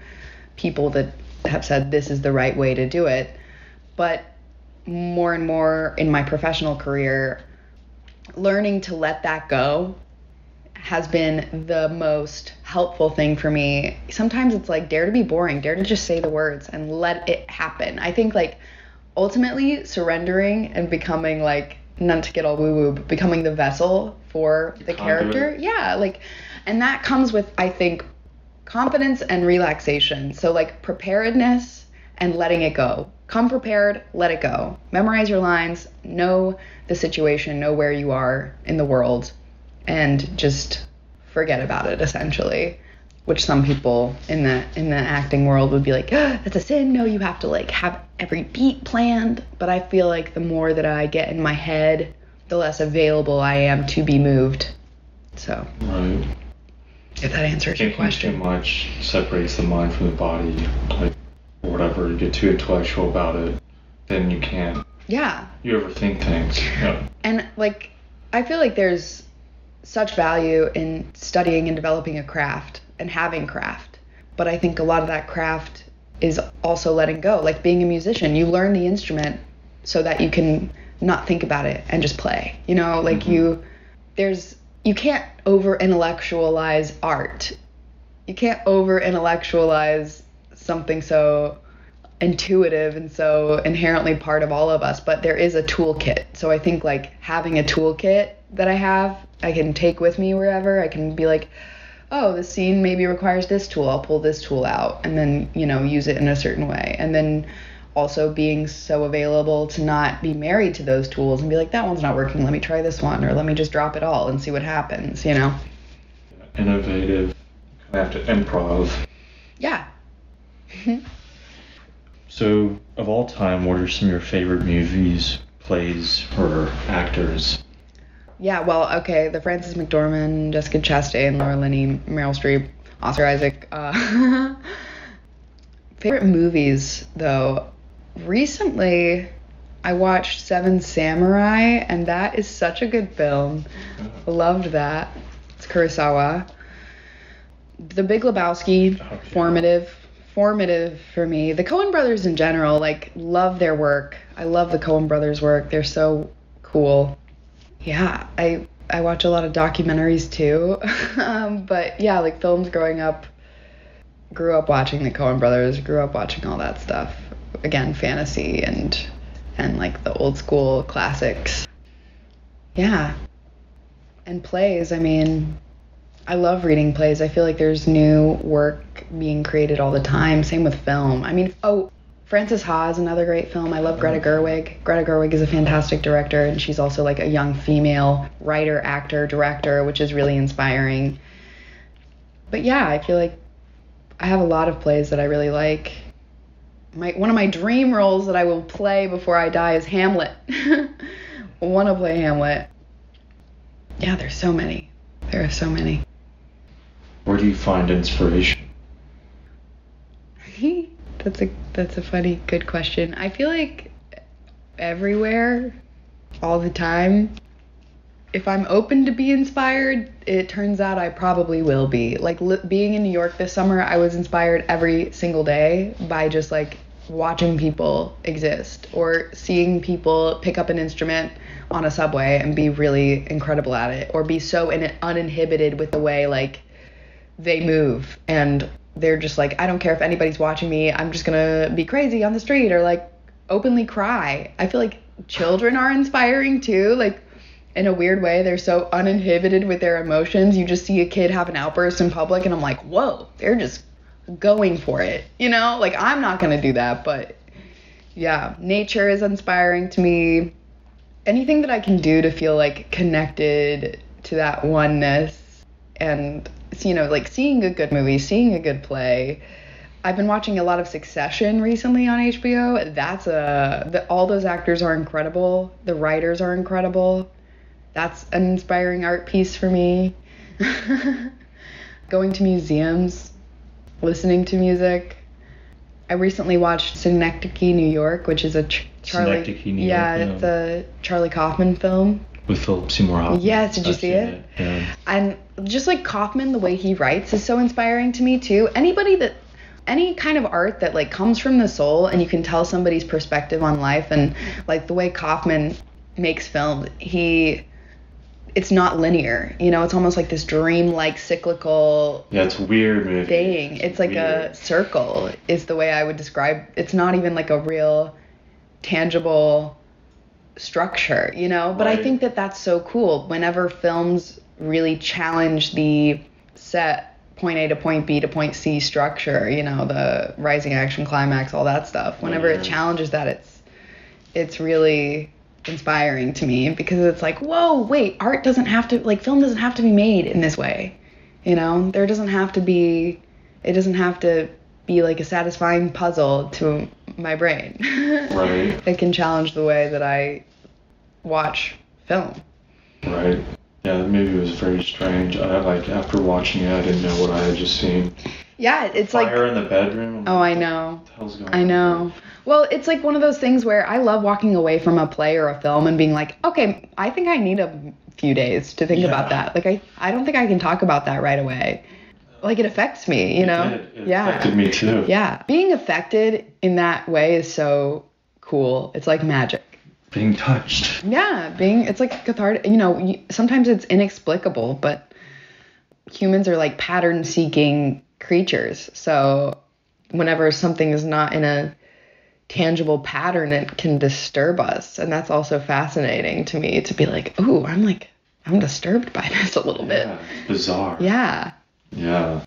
people that have said this is the right way to do it. But more and more in my professional career, learning to let that go has been the most helpful thing for me. Sometimes it's like, dare to be boring, dare to just say the words and let it happen. I think like ultimately surrendering and becoming like, not to get all woo-woo, but becoming the vessel for the character. Yeah, like, and that comes with, I think, confidence and relaxation. So like preparedness and letting it go. Come prepared, let it go. Memorize your lines, know the situation, know where you are in the world, and just forget about it, essentially. Which some people in the acting world would be like, oh, that's a sin. No, you have to like have every beat planned. But I feel like the more that I get in my head, the less available I am to be moved. So. Right. If that answers your question. Thinking too much separates the mind from the body, like, or whatever. You get too intellectual about it, then you can't. Yeah. You overthink things. Yeah. And, like, I feel like there's such value in studying and developing a craft and having craft. But I think a lot of that craft is also letting go. Like being a musician, you learn the instrument so that you can not think about it and just play. You know, like you can't over-intellectualize art. You can't over-intellectualize something so intuitive and so inherently part of all of us, but there is a toolkit. So I think like having a toolkit that I can take with me wherever. I can be like, oh, this scene maybe requires this tool. I'll pull this tool out and then, you know, use it in a certain way. And then also being so available to not be married to those tools and be like, that one's not working, let me try this one, or let me just drop it all and see what happens, you know? Innovative, kind of have to improv. Yeah. So, of all time, what are some of your favorite movies, plays, or actors? Yeah, well, okay, the Frances McDormand, Jessica Chastain, Laura Linney, Meryl Streep, Oscar Isaac. Favorite movies, though. Recently, I watched Seven Samurai, and that is such a good film. Loved that. It's Kurosawa. The Big Lebowski, formative for me. The Coen brothers in general, like, love their work. I love the Coen brothers' work. They're so cool. Yeah, I watch a lot of documentaries too. But yeah, like films growing up, grew up watching the Coen brothers, grew up watching all that stuff. Again, fantasy and like the old school classics. Yeah. And plays, I mean, I love reading plays. I feel like there's new work being created all the time. Same with film. I mean, Frances Ha is another great film. I love Greta Gerwig. Greta Gerwig is a fantastic director, and she's also like a young female writer, actor, director, which is really inspiring. But yeah, I feel like I have a lot of plays that I really like. One of my dream roles that I will play before I die is Hamlet. I want to play Hamlet. Yeah, there's so many. There are so many. Where do you find inspiration? That's a funny, good question. I feel like everywhere, all the time. If I'm open to be inspired, it turns out I probably will be. Like being in New York this summer, I was inspired every single day by just like watching people exist or seeing people pick up an instrument on a subway and be really incredible at it, or be so uninhibited with the way like they move, and they're just like, I don't care if anybody's watching me, I'm just gonna be crazy on the street, or like openly cry. I feel like children are inspiring too, like in a weird way. They're so uninhibited with their emotions. You just see a kid have an outburst in public and I'm like, whoa, they're just going for it, you know? Like, I'm not gonna do that, but yeah, nature is inspiring to me. anything that I can do to feel like connected to that oneness, and like seeing a good movie, seeing a good play. I've been watching a lot of Succession recently on HBO. That's all those actors are incredible. The writers are incredible. That's an inspiring art piece for me. Going to museums, listening to music. I recently watched Synecdoche, New York, which is a Synecdoche, New York. Yeah, it's a Charlie Kaufman film. With Philip Seymour Hoffman. Yes, did you see it? Yeah. And just like Kaufman, the way he writes is so inspiring to me too. Any kind of art that like comes from the soul and you can tell somebody's perspective on life, and like the way Kaufman makes film, it's not linear, it's almost like this dream-like cyclical it's weird thing. It's like weird. A circle is the way I would describe. It's not even like a real tangible structure, but right. I think that that's so cool whenever films really challenge the set point A to point B to point C structure, the rising action climax, all that stuff. Whenever it challenges that, it's really inspiring to me, because it's like, whoa, wait, film doesn't have to be made in this way. It doesn't have to be like a satisfying puzzle to my brain. Right. It can challenge the way that I watch film. Right. Yeah, maybe it was very strange. After watching it, I didn't know what I had just seen. Yeah, it's Fire like... Fire in the bedroom? Oh, I know. What the hell's going on? I know. Well, it's like one of those things where I love walking away from a play or a film and being like, okay, I think I need a few days to think about that. Like, I don't think I can talk about that right away. Like, it affects me, It affected me too. Yeah. Being affected in that way is so cool. It's like magic. Being touched. Yeah, it's like cathartic. Sometimes it's inexplicable, but humans are like pattern-seeking creatures. So whenever something is not in a tangible pattern, it can disturb us. And that's also fascinating to me, to be like, ooh, I'm disturbed by this a little bit. It's bizarre. Yeah. Yeah.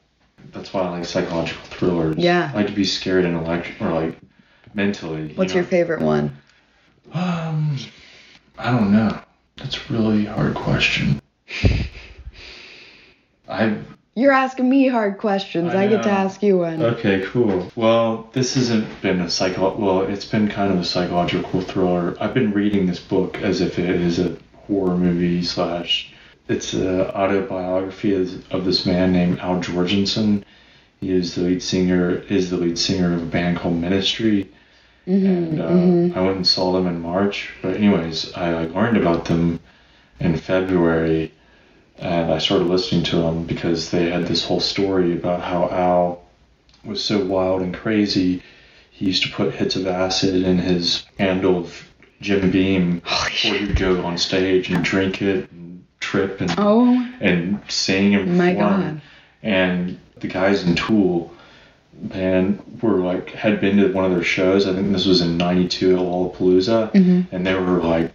That's why I like psychological thrillers. Yeah. I like to be scared mentally. What's your favorite one? I don't know. That's a really hard question. You're asking me hard questions. I get to ask you one. Okay, cool. Well, this hasn't been it's been kind of a psychological thriller. I've been reading this book as if it is a horror movie / it's an autobiography of this man named Al Jorgensen. He is the lead singer of a band called Ministry. Mm-hmm, and I went and saw them in March. But anyways, I learned about them in February, and I started listening to them because they had this whole story about how Al was so wild and crazy. He used to put hits of acid in his handle of Jim Beam before he'd go on stage and drink it and trip and sing and perform. My God. And the guys in Tool band had been to one of their shows. I think this was in '92 at Lollapalooza, and they were like,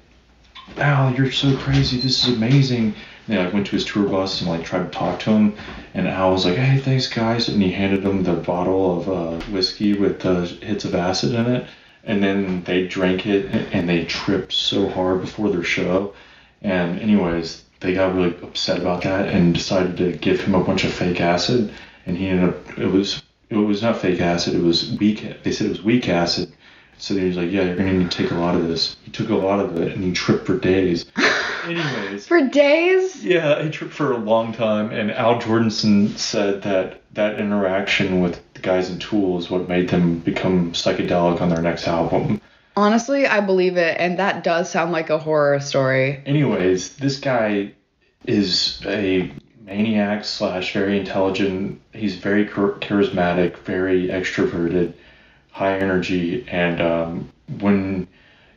"Al, you're so crazy! This is amazing!" And they went to his tour bus and tried to talk to him, and Al was like, "Hey, thanks, guys," and he handed them the bottle of whiskey with hits of acid in it, and then they drank it and they tripped so hard before their show, and anyways, they got really upset about that and decided to give him a bunch of fake acid, and he ended up it was not fake acid, it was weak. They said it was weak acid. So he was like, yeah, you're going to need to take a lot of this. He took a lot of it and he tripped for days. Anyways. For days? Yeah, he tripped for a long time. And Al Jorgensen said that interaction with the guys in Tool is what made them become psychedelic on their next album. Honestly, I believe it. And that does sound like a horror story. Anyways, this guy is a maniac / very intelligent. He's very charismatic, very extroverted, high energy, and when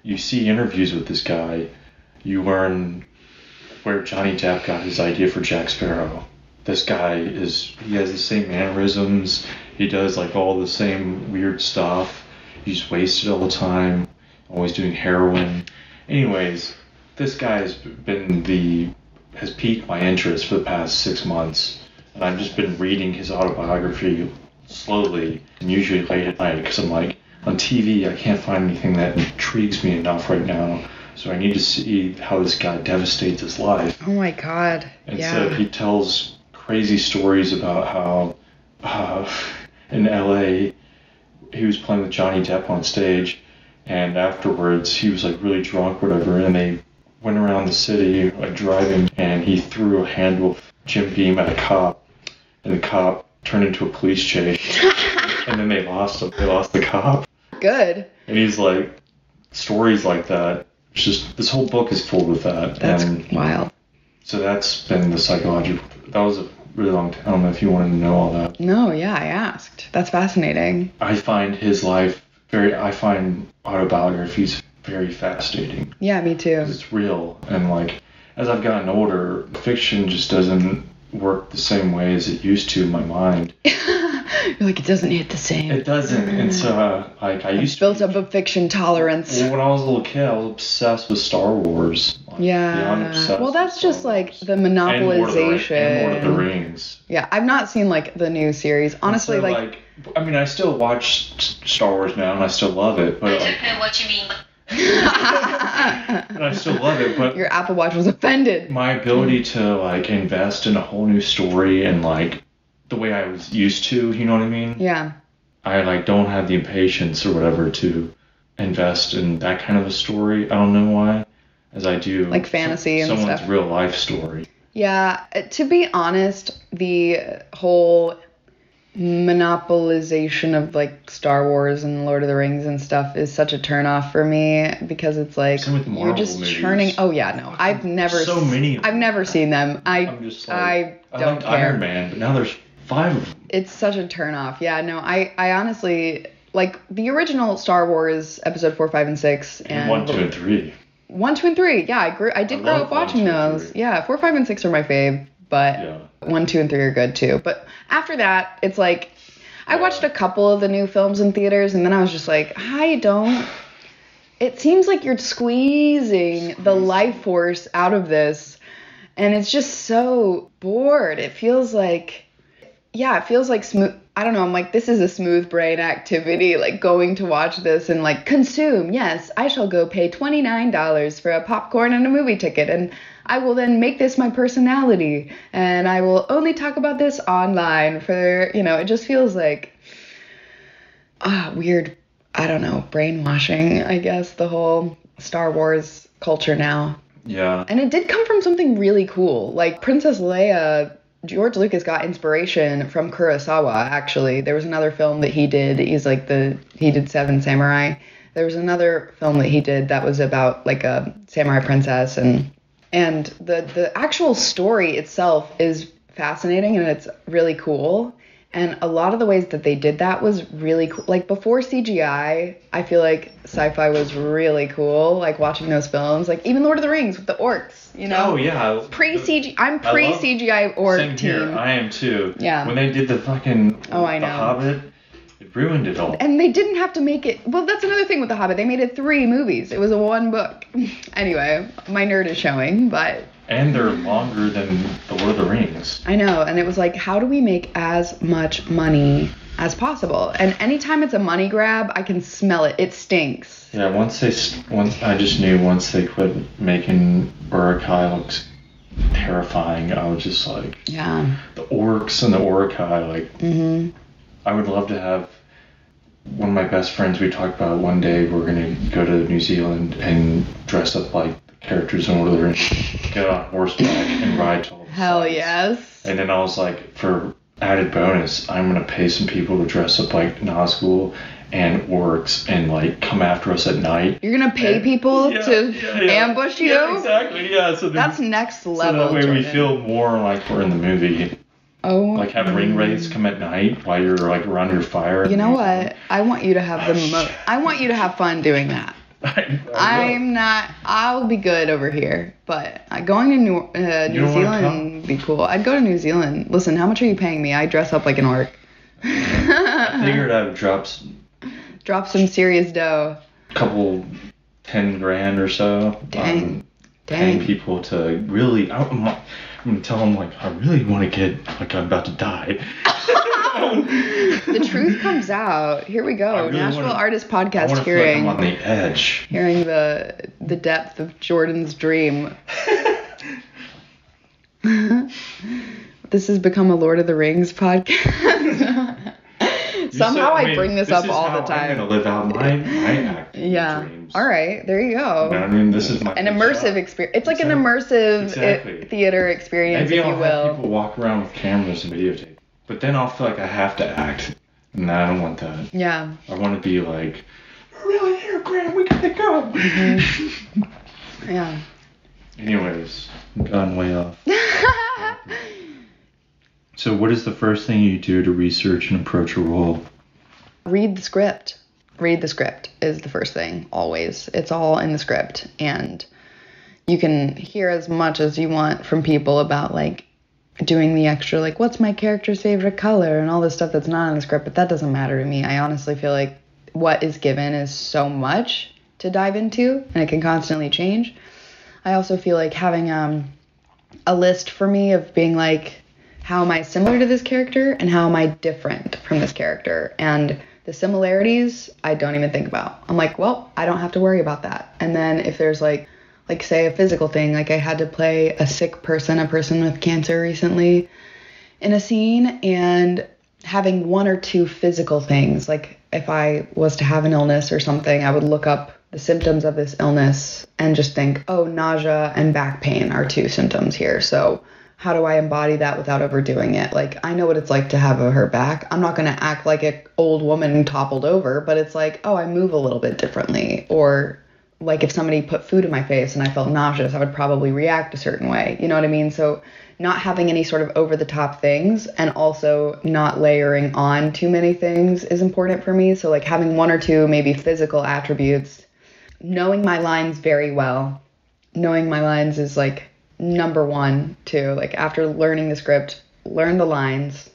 you see interviews with this guy, you learn where Johnny Depp got his idea for Jack Sparrow. This guy he has the same mannerisms, he does all the same weird stuff, he's wasted all the time, always doing heroin. Anyways, this guy has piqued my interest for the past 6 months, and I've just been reading his autobiography slowly, and usually late at night, because I'm like, on TV I can't find anything that intrigues me enough right now, So I need to see how this guy devastates his life. Oh my God. And yeah. so he tells crazy stories about how in LA he was playing with Johnny Depp on stage, and afterwards he was like really drunk, whatever, and they went around the city like driving, and he threw a handle of Jim Beam at a cop, and the cop turned into a police chase, and then they lost him. They lost the cop. Good. And he's like, stories like that. It's just, this whole book is full with that. That's and wild. So that's been the psychological. That was a really long time. I don't know if you wanted to know all that. No, yeah, I asked. That's fascinating. I find his life I find autobiographies very fascinating. Yeah, me too. 'Cause it's real. And like, as I've gotten older, fiction just doesn't work the same way as it used to in my mind. You're like, it doesn't hit the same. It doesn't. And so, like, I used to built up a fiction tolerance. Well, when I was a little kid, I was obsessed with Star Wars. Like, yeah. Well, that's just like the monopolization. And Lord of the Rings. Yeah, I've not seen like the new series. Honestly, so, I mean, I still watch Star Wars now, and I still love it. But I don't know what you mean. And I still love it, but your Apple Watch was offended. My ability to like invest in a whole new story and like the way I was used to, you know what I mean? Yeah. I like don't have the impatience or whatever to invest in that kind of a story. I don't know why, as I do like fantasy and someone's stuff. Real life story. Yeah, to be honest, the whole monopolization of like Star Wars and Lord of the Rings and stuff is such a turnoff for me because it's like you're just churning. Oh yeah, no, I've never I've never seen them. I'm just like, I don't care. Iron Man, but now there's 5 of them. It's such a turnoff. Yeah, no, I honestly like the original Star Wars episode 4, 5, and 6 and 1, 2, and 3. 1, 2, and 3. Yeah, I did grow up watching those. Yeah, 4, 5, and 6 are my fave, but 1, 2, and 3 are good too. But after that, it's like I watched a couple of the new films in theaters, and then I was just like, it seems like you're squeezing the life force out of this, and it's just so bored. It feels like smooth. I don't know, I'm like, this is a smooth brain activity, like going to watch this and like consume. Yes, I shall go pay $29 for a popcorn and a movie ticket, and I will then make this my personality, and I will only talk about this online for, it just feels like weird, I don't know, brainwashing, I guess, the whole Star Wars culture now. Yeah. And it did come from something really cool. Like Princess Leia, George Lucas got inspiration from Kurosawa, actually. There was another film that he did. He did Seven Samurai. There was another film that he did that was about like a samurai princess, and the actual story itself is fascinating and it's really cool. And a lot of the ways that they did that was really cool. Like before CGI, I feel like sci-fi was really cool. Like watching those films, like even Lord of the Rings with the orcs, Oh yeah. Pre-CGI. I'm pre-CGI orc Same team. Here. I am too. Yeah. When they did the fucking The Hobbit, it ruined it all. And they didn't have to make it. Well, that's another thing with The Hobbit. They made it 3 movies. It was a 1 book. Anyway, my nerd is showing, but. And they're longer than The Lord of the Rings. I know, and it was like, how do we make as much money as possible? And anytime it's a money grab, I can smell it. It stinks. Yeah, once I just knew once they quit making Uruk-hai look terrifying, I was just like, yeah, the orcs and the Uruk-hai, like, I would love to have one of my best friends. We talked about one day we're gonna go to New Zealand and dress up like characters in Lord of the Rings, get on horseback and ride to all the Hell sites. yes. And then I was like, for added bonus, I'm gonna pay some people to dress up like Nazgul and orcs and like come after us at night. You're gonna pay people to ambush you? Yeah, exactly. Yeah, so that's next level. So that way Jordan. we feel more like we're in the movie. Oh. Like have ring wraiths come at night while you're like around your fire. You know what? I want you to have I want you to have fun doing that. I'll be good over here, but going to New Zealand would be cool. I'd go to New Zealand. Listen, how much are you paying me? I dress up like an orc. I figured I would drop some serious dough. A couple 10 grand or so. Dang. Paying people to really, I'm gonna tell them like I really want to get like I'm about to die. The truth comes out. Here we go. Really Nashville Artist I Podcast. want to feel like I'm on the edge. Hearing the depth of Jordan's dream. This has become a Lord of the Rings podcast. Somehow I bring this up all the time. I'm going to live out my acting dreams. All right. There you go. I mean, this is my an immersive experience. It's like an immersive theater experience, Maybe if you I'll will. have people walk around with cameras and videotape. But then I'll feel like I have to act. And I don't want that. Yeah. I want to be like, we're really here, Graham. We got to go. Mm-hmm. Yeah. Anyways, I've gone way off. So what is the first thing you do to research and approach a role? Read the script. Read the script is the first thing, always. It's all in the script. And you can hear as much as you want from people about, like, doing the extra, like, what's my character's favorite color and all this stuff that's not in the script, but that doesn't matter to me. I honestly feel like what is given is so much to dive into, and it can constantly change. I also feel like having a list for me of being like, how am I similar to this character and how am I different from this character? And the similarities, I don't even think about. I'm like, well, I don't have to worry about that. And then if there's like say a physical thing, like I had to play a sick person, a person with cancer recently in a scene, and having one or two physical things, like if I was to have an illness or something, I would look up the symptoms of this illness and just think, oh, nausea and back pain are two symptoms here. So how do I embody that without overdoing it? Like, I know what it's like to have a hurt back. I'm not going to act like an old woman toppled over, but it's like, oh, I move a little bit differently. Or like if somebody put food in my face and I felt nauseous, I would probably react a certain way. You know what I mean? So not having any sort of over the top things and also not layering on too many things is important for me. So like having one or two maybe physical attributes, knowing my lines very well. Knowing my lines is like number one too. Like after learning the script, learn the lines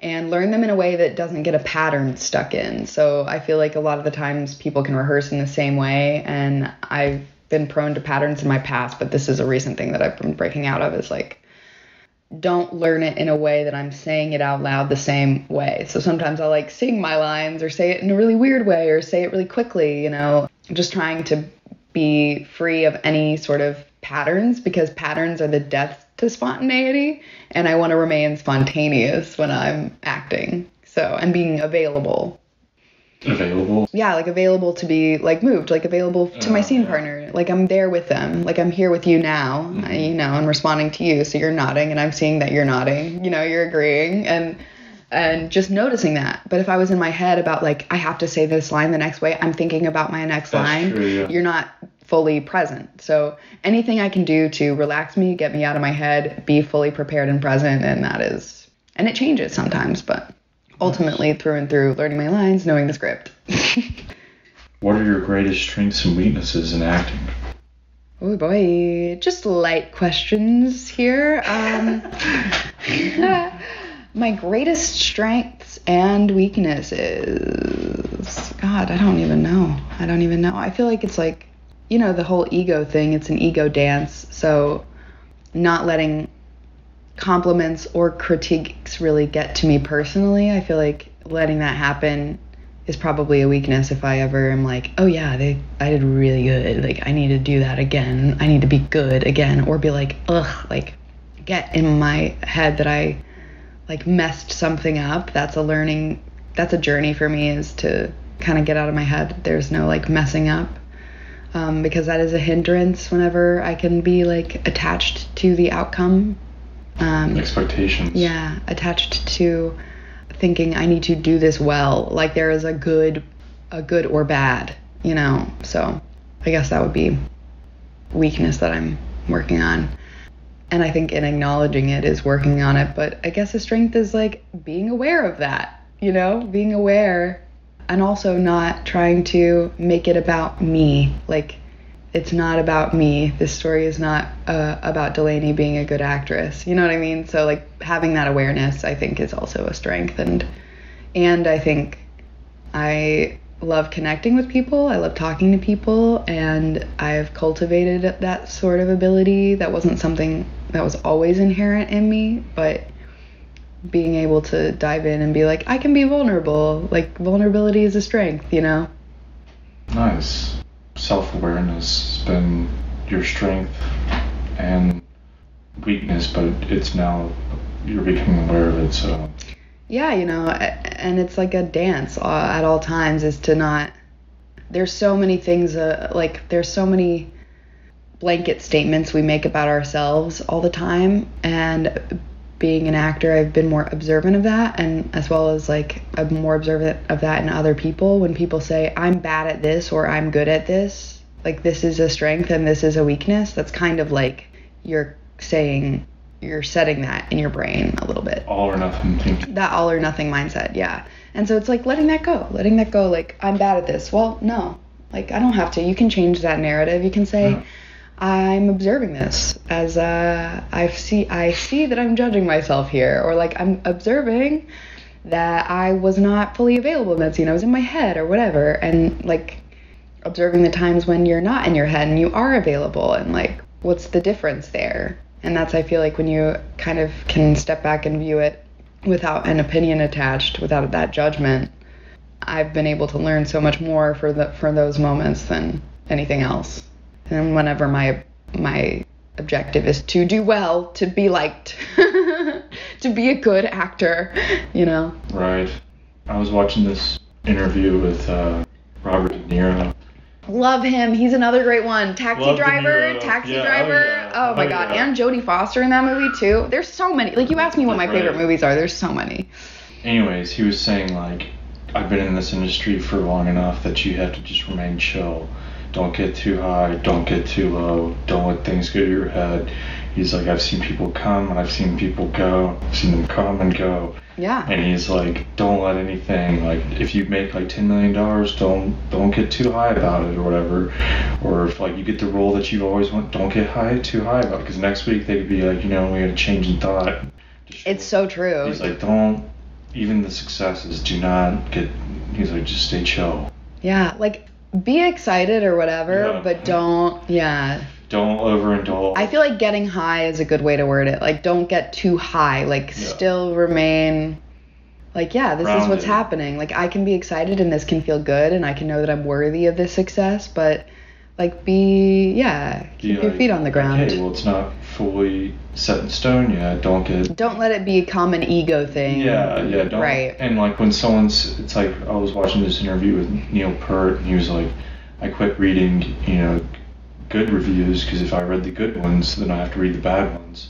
and learn them in a way that doesn't get a pattern stuck in. So I feel like a lot of the times people can rehearse in the same way, and I've been prone to patterns in my past, but this is a recent thing that I've been breaking out of, is like, don't learn it in a way that I'm saying it out loud the same way. So sometimes I'll like sing my lines or say it in a really weird way or say it really quickly, you know, just trying to be free of any sort of patterns, because patterns are the death to spontaneity, and I want to remain spontaneous when I'm acting. So, and being available. Available? Yeah, like available to be like moved, like available to my scene partner. Like I'm there with them. Like I'm here with you now, you know, I'm responding to you. So you're nodding and I'm seeing that you're nodding, you know, you're agreeing and just noticing that. But if I was in my head about like, I have to say this line the next way, I'm thinking about my next line. True, yeah. You're not fully present. So anything I can do to relax me, get me out of my head, be fully prepared and present, and it changes sometimes, but ultimately through and through, learning my lines, knowing the script. What are your greatest strengths and weaknesses in acting? Oh boy, just light questions here. My greatest strengths and weaknesses. God, I don't even know. I feel like it's like, you know, the whole ego thing, it's an ego dance. So not letting compliments or critiques really get to me personally. I feel like letting that happen is probably a weakness if I ever am like, oh yeah, I did really good. Like I need to do that again. I need to be good again. Or be like, ugh, like get in my head that I like messed something up. That's a journey for me, is to kind of get out of my head. There's no like messing up. Because that is a hindrance whenever I can be like attached to the outcome. Expectations. Yeah, attached to thinking I need to do this well. Like there is a good or bad, you know. So I guess that would be weakness that I'm working on. And I think in acknowledging it is working on it. But I guess a strength is like being aware of that, you know, being aware. And also not trying to make it about me. Like, it's not about me. This story is not about Delaney being a good actress. You know what I mean? So, like, having that awareness, I think, is also a strength. And I think I love connecting with people. I love talking to people. And I've cultivated that sort of ability. That wasn't something that was always inherent in me. But being able to dive in and be like, I can be vulnerable. Like, vulnerability is a strength, you know? Nice. Self-awareness has been your strength and weakness, but it's now you're becoming aware of it, so. Yeah, you know, and it's like a dance at all times, is to not, there's so many things, like, there's so many blanket statements we make about ourselves all the time, and being an actor, I've been more observant of that, and as well as, like, I'm more observant of that in other people. When people say, I'm bad at this, or I'm good at this, like, this is a strength and this is a weakness, that's kind of like, you're setting that in your brain a little bit. All or nothing thinking. That all or nothing mindset, yeah. And so it's like letting that go, like, I'm bad at this. Well, no, like, I don't have to. You can change that narrative. You can say, yeah. I'm observing this as I see that I'm judging myself here, or like I'm observing that I was not fully available in that scene. I was in my head or whatever, and like observing the times when you're not in your head and you are available, and like what's the difference there. And that's, I feel like, when you kind of can step back and view it without an opinion attached, without that judgment, I've been able to learn so much more for those moments than anything else. And whenever my objective is to do well, to be liked, to be a good actor, you know? Right. I was watching this interview with Robert De Niro. Love him. He's another great one. Taxi Driver. Oh my God. And Jodie Foster in that movie too. There's so many. Like, you asked me what my favorite movies are. There's so many. Anyways, he was saying, like, I've been in this industry for long enough that you have to just remain chill. Don't get too high, don't get too low, don't let things go to your head. He's like, I've seen people come and I've seen people go. I've seen them come and go. Yeah. And he's like, don't let anything, like, if you make like $10 million, don't get too high about it or whatever. Or if like you get the role that you always want, don't get too high about it, because next week they could be like, you know, we had a change in thought. It's so true. He's like, even the successes, do not get, he's like, just stay chill. Yeah, like, be excited or whatever, but don't overindulge. I feel like getting high is a good way to word it. Like, don't get too high. Like, still remain, like, this is what's happening. Like, I can be excited and this can feel good and I can know that I'm worthy of this success, but, like, keep your feet on the ground. Okay, well, it's not fully set in stone yet. Don't let it become an ego thing. Don't. Right. And, like, when it's like, I was watching this interview with Neil Peart, and he was like, I quit reading, you know, good reviews, because if I read the good ones, then I have to read the bad ones.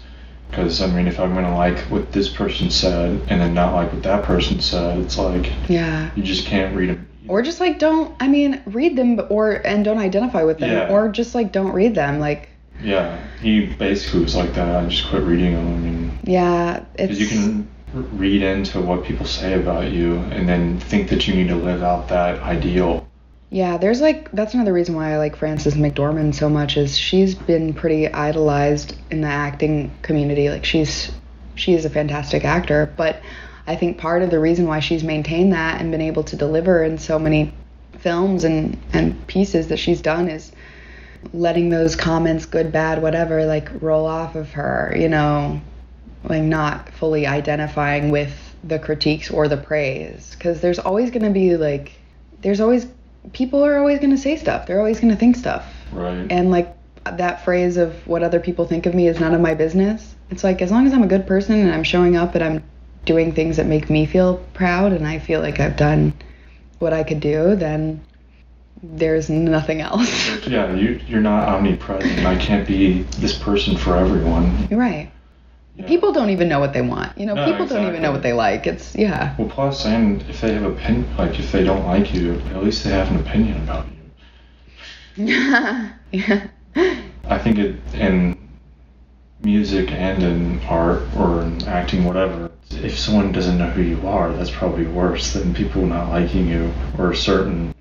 Because, I mean, if I'm going to like what this person said and then not like what that person said, it's like, you just can't read them. Or just, like, read them, and don't identify with them, or just, like, don't read them, like. Yeah, he basically was like that. I just quit reading them. I mean, because you can read into what people say about you and then think that you need to live out that ideal. Yeah, there's, like, that's another reason why I like Frances McDormand so much, is she's been pretty idolized in the acting community. Like, she is a fantastic actor, but I think part of the reason why she's maintained that and been able to deliver in so many films and pieces that she's done is letting those comments, good, bad, whatever, like, roll off of her, you know, like, not fully identifying with the critiques or the praise, because there's always going to be, like, people are always going to say stuff, they're always going to think stuff, right? And, like, that phrase of what other people think of me is none of my business. It's like, as long as I'm a good person and I'm showing up and I'm doing things that make me feel proud and I feel like I've done what I could do, then there's nothing else. Yeah, you're not omnipresent. I can't be this person for everyone. Right. Yeah. People don't even know what they want. You know, people don't even know what they like. It's, Well, plus, and if they have if they don't like you, at least they have an opinion about you. Yeah. I think in music and in art or in acting, whatever, if someone doesn't know who you are, that's probably worse than people not liking you, or certain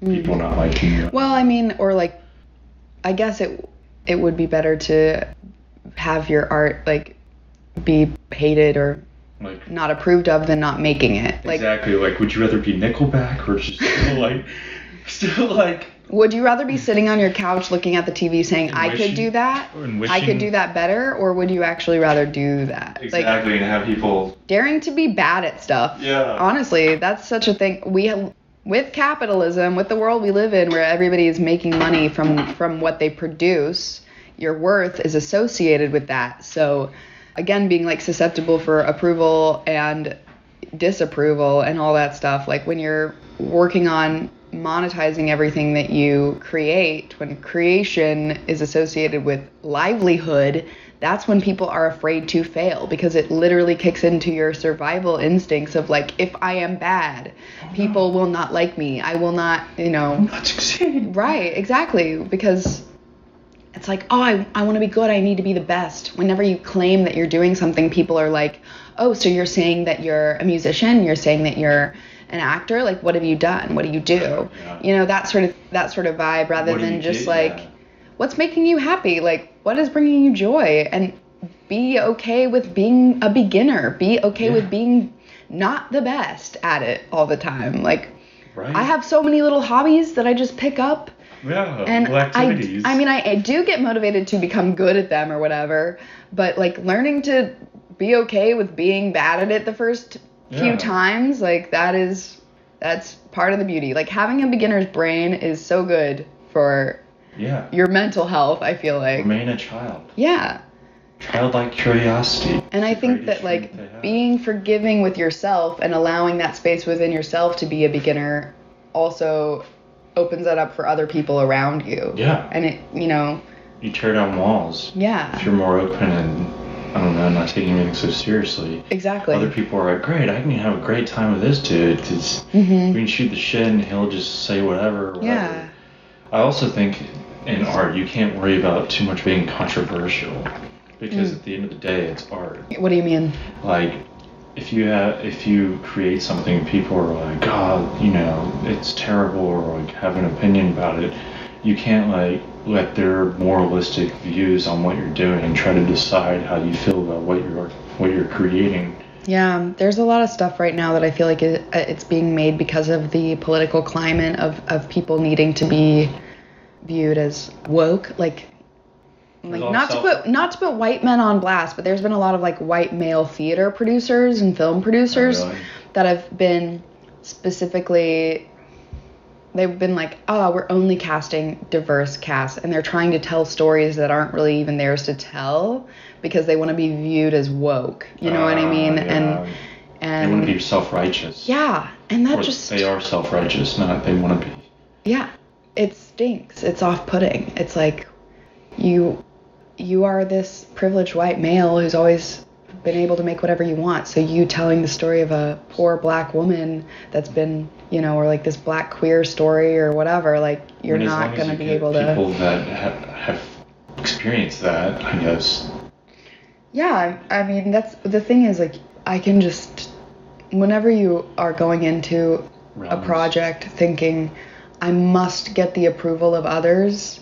people not liking you. Well, I mean, or, like, I guess it would be better to have your art, like, be hated or, like, not approved of than not making it. Like, exactly. Like, would you rather be Nickelback or just still Would you rather be sitting on your couch looking at the TV saying, I could do that, I could do that better, or would you actually rather do that? Exactly, and have people... Daring to be bad at stuff. Yeah. Honestly, that's such a thing. With capitalism, with the world we live in where everybody is making money from what they produce, your worth is associated with that. So, again, being like susceptible for approval and disapproval and all that stuff, like when you're working on monetizing everything that you create, when creation is associated with livelihood, that's when people are afraid to fail, because it literally kicks into your survival instincts of like, if I am bad, people will not like me. I will not, not succeed. Right, exactly. Because it's like, oh, I want to be good. I need to be the best. Whenever you claim that you're doing something, people are like, oh, so you're saying that you're a musician? You're saying that you're an actor? Like, what have you done? What do you do? Yeah. That sort of vibe, rather than just like, what's making you happy? Like, what is bringing you joy? And be okay with being a beginner. Be okay with being not the best at it all the time. Like, I have so many little hobbies that I just pick up. Yeah, and little activities. I do get motivated to become good at them or whatever, but like learning to be okay with being bad at it the first few times, like that's part of the beauty. Like having a beginner's brain is so good for your mental health, I feel like. Remain a child. Yeah. Childlike curiosity. And I think that like being forgiving with yourself and allowing that space within yourself to be a beginner also opens that up for other people around you. Yeah. And it, you tear down walls. Yeah. If you're more open and, I don't know, not taking anything so seriously. Exactly. Other people are like, great, I can have a great time with this dude, because we can shoot the shit and he'll just say whatever. Yeah. I also think in art, you can't worry about too much being controversial, because at the end of the day, it's art. What do you mean? Like, if you create something, people are like, God, it's terrible, or like have an opinion about it. You can't like let their moralistic views on what you're doing and try to decide how you feel about what you're creating. Yeah, there's a lot of stuff right now that I feel like it's being made because of the political climate of people needing to be viewed as woke, like not to put white men on blast, but there's been a lot of like white male theater producers and film producers that have been specifically, they've been like, oh, we're only casting diverse casts, and they're trying to tell stories that aren't really even theirs to tell because they want to be viewed as woke. You know what I mean? Yeah. And they want to be self-righteous. Yeah, and that they are self-righteous, not they want to be. Yeah, it stinks. It's off-putting. It's like you are this privileged white male who's always been able to make whatever you want. So you telling the story of a poor black woman that's been, or like this black queer story or whatever, like you're not going to be able to. People that have experienced that, I guess. Yeah, I mean, that's the thing is like I can just, whenever you are going into a project thinking I must get the approval of others,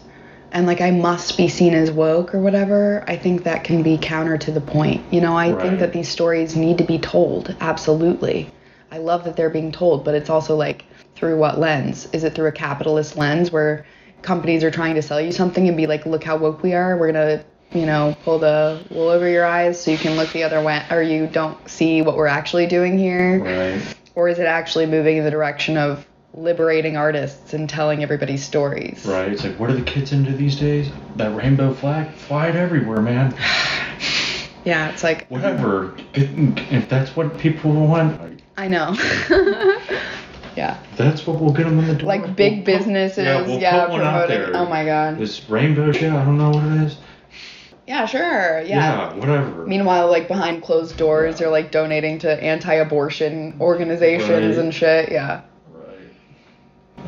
and like I must be seen as woke or whatever, I think that can be counter to the point. I think that these stories need to be told. Absolutely. I love that they're being told, but it's also like, through what lens? Is it through a capitalist lens where companies are trying to sell you something and be like, look how woke we are. We're going to, pull the wool over your eyes so you can look the other way, or you don't see what we're actually doing here. Right. Or is it actually moving in the direction of liberating artists and telling everybody stories? Right. It's like, what are the kids into these days? That rainbow flag? Fly it everywhere, man. Yeah, it's like... Whatever. If that's what people want. I know. Yeah. That's what will get them in the door. Like big businesses, we'll put one out there. Oh my God. This rainbow shit, I don't know what it is. Yeah, sure. Yeah, whatever. Meanwhile, like behind closed doors, they're like donating to anti-abortion organizations and shit. Yeah.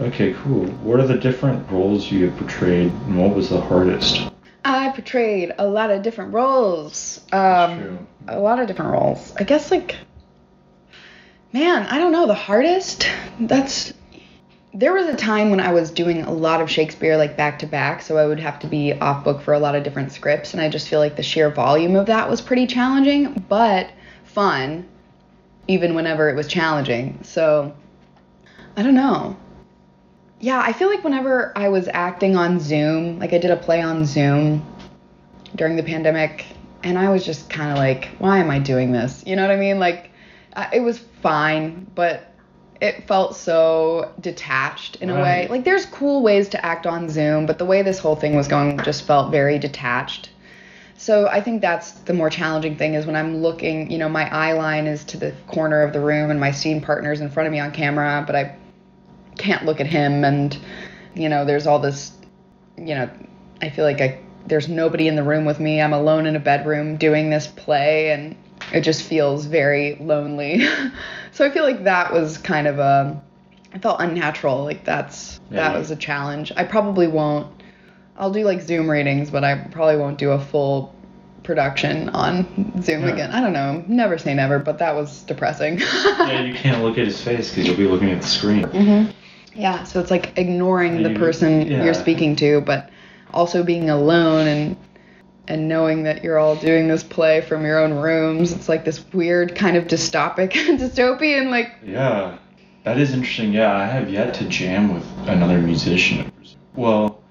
Okay, cool. What are the different roles you have portrayed, and what was the hardest? I portrayed a lot of different roles. A lot of different roles. I guess, like, man, I don't know. The hardest? There was a time when I was doing a lot of Shakespeare, like, back to back, so I would have to be off book for a lot of different scripts, and I just feel like the sheer volume of that was pretty challenging, but fun, even whenever it was challenging. So, I don't know. Yeah, I feel like whenever I was acting on Zoom, like I did a play on Zoom during the pandemic, and I was just kind of like, why am I doing this? You know what I mean? Like, it was fine, but it felt so detached in a way. Like, there's cool ways to act on Zoom, but the way this whole thing was going just felt very detached. So I think that's the more challenging thing, is when I'm looking, you know, my eye line is to the corner of the room and my scene partner's in front of me on camera, but I can't look at him, and, you know, there's all this, you know, I feel like there's nobody in the room with me. I'm alone in a bedroom doing this play, and it just feels very lonely. So I feel like that was kind of it felt unnatural. Like that was a challenge. I probably won't, I'll do like Zoom readings, but I probably won't do a full production on Zoom again. I don't know. Never say never, but that was depressing. Yeah, you can't look at his face because you'll be looking at the screen. Mm-hmm. Yeah, so it's like ignoring the person you're speaking to, but also being alone and knowing that you're all doing this play from your own rooms. It's like this weird kind of dystopian, like... Yeah, that is interesting. Yeah, I have yet to jam with another musician. Well,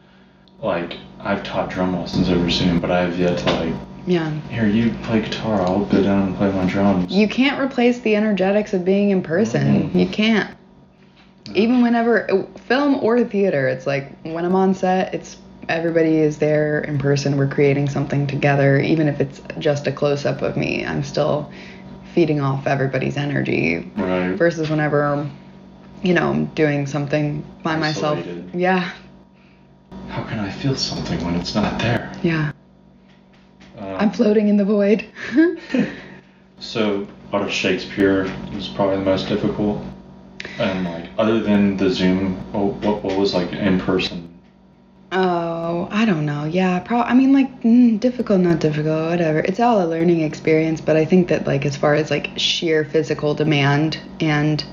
like, I've taught drum lessons over Zoom, but I have yet to, like... Yeah. Here, you play guitar, I'll go down and play my drums. You can't replace the energetics of being in person. Mm-hmm. You can't. Even whenever... Film or theater, it's like, when I'm on set, it's... Everybody is there in person. We're creating something together. Even if it's just a close-up of me, I'm still feeding off everybody's energy. Right. Versus whenever, you know, I'm doing something by myself. Yeah. How can I feel something when it's not there? Yeah. I'm floating in the void. So, out of Shakespeare was probably the most difficult. And, like, other than the Zoom, what was, like, in person? Oh, I don't know. Yeah, I mean, like, difficult, not difficult, whatever. It's all a learning experience, but I think that, like, as far as, like, sheer physical demand and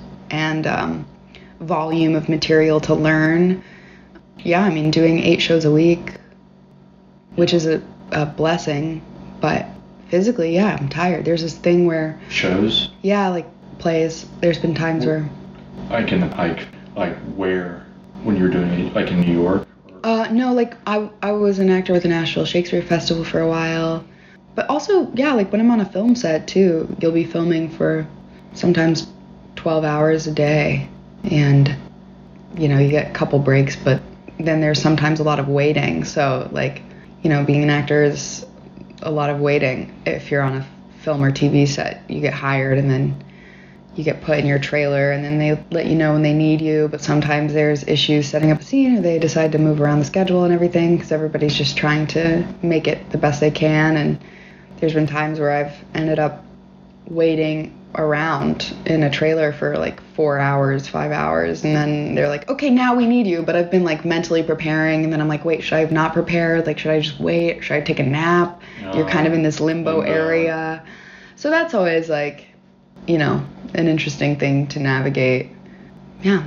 volume of material to learn, yeah, I mean, doing 8 shows a week, which is a blessing, but physically, yeah, I'm tired. There's this thing where... Shows? Yeah, like, plays. There's been times where... Like, where? When you were doing it, like, in New York? No, like, I was an actor with the Nashville Shakespeare Festival for a while. But also, yeah, like, when I'm on a film set, too, you'll be filming for sometimes 12 hours a day. And, you know, you get a couple breaks, but then there's sometimes a lot of waiting. So, like, you know, being an actor is a lot of waiting. If you're on a film or TV set, you get hired and then you get put in your trailer, and then they let you know when they need you, but sometimes there's issues setting up a scene, or they decide to move around the schedule and everything, because everybody's just trying to make it the best they can. And there's been times where I've ended up waiting around in a trailer for like 4 hours, 5 hours, and then they're like, okay, now we need you, but I've been like mentally preparing, and then I'm like, wait, should I have not prepared? Like, should I just wait? Should I take a nap? You're kind of in this limbo area. So that's always like, you know, an interesting thing to navigate. Yeah,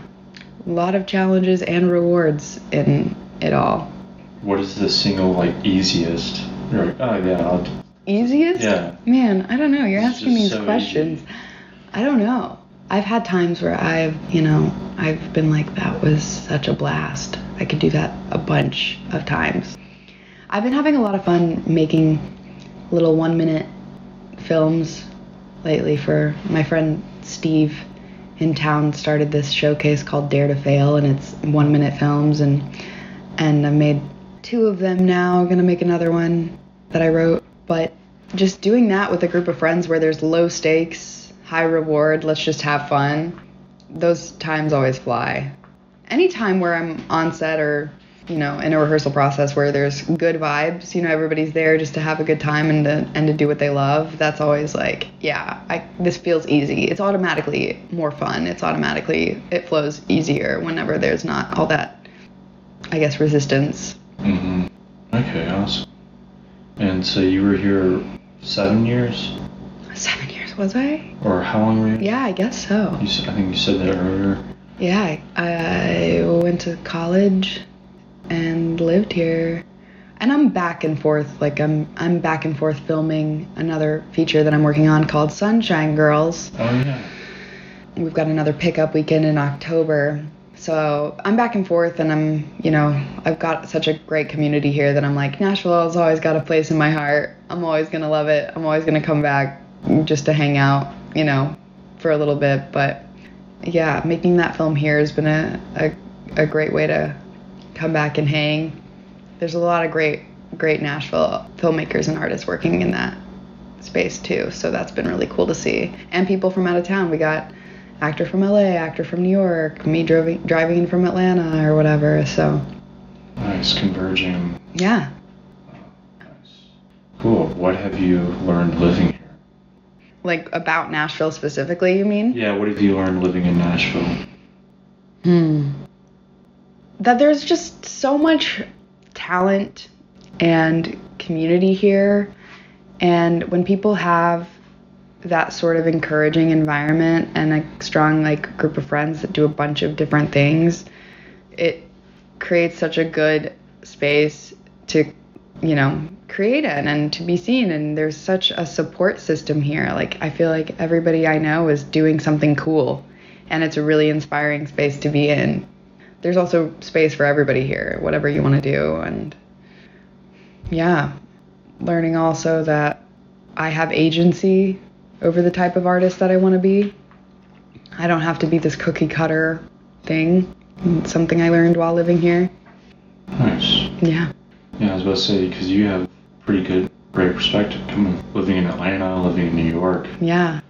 a lot of challenges and rewards in it all. What is the single, like, easiest? You're like, oh yeah, Easiest? Yeah. Man, I don't know. You're asking these so questions. Easy. I don't know. I've had times where I've been like, that was such a blast. I could do that a bunch of times. I've been having a lot of fun making little 1-minute films lately. For my friend Steve in town started this showcase called Dare to Fail, and it's 1-minute films, and I've made 2 of them now. I'm gonna make another one that I wrote. But just doing that with a group of friends where there's low stakes, high reward, let's just have fun, those times always fly. Anytime where I'm on set or, you know, in a rehearsal process where there's good vibes, you know, everybody's there just to have a good time and to do what they love, that's always like, yeah, this feels easy. It's automatically more fun. It flows easier whenever there's not all that, I guess, resistance. Mm-hmm. Okay, awesome. And so you were here 7 years? 7 years, was I? Or how long were you? Yeah, I guess so. I think you said that earlier. Yeah, I went to college and lived here. And I'm back and forth. Like, I'm back and forth filming another feature that I'm working on called Sunshine Girls. Oh, yeah. We've got another pickup weekend in October. So I'm back and forth, and I've got such a great community here that I'm like, Nashville has always got a place in my heart. I'm always going to love it. I'm always going to come back just to hang out, for a little bit. But yeah, making that film here has been a great way to come back and hang. There's a lot of great Nashville filmmakers and artists working in that space too. So that's been really cool to see. And people from out of town. We got actor from LA, actor from New York, me driving in from Atlanta or whatever, so. Nice, converging. Yeah. Nice. Cool. What have you learned living here? Like, about Nashville specifically, you mean? Yeah, what have you learned living in Nashville? That there's just so much talent and community here, and when people have that sort of encouraging environment and a strong group of friends that do a bunch of different things, it creates such a good space to create in and to be seen. And there's such a support system here. I feel like everybody I know is doing something cool, and it's a really inspiring space to be in. There's also space for everybody here, whatever you want to do. And yeah, learning also that I have agency over the type of artist that I want to be. I don't have to be this cookie cutter thing. It's something I learned while living here. Nice. Yeah. Yeah, I was about to say, because you have great perspective living in Atlanta, living in New York. Yeah.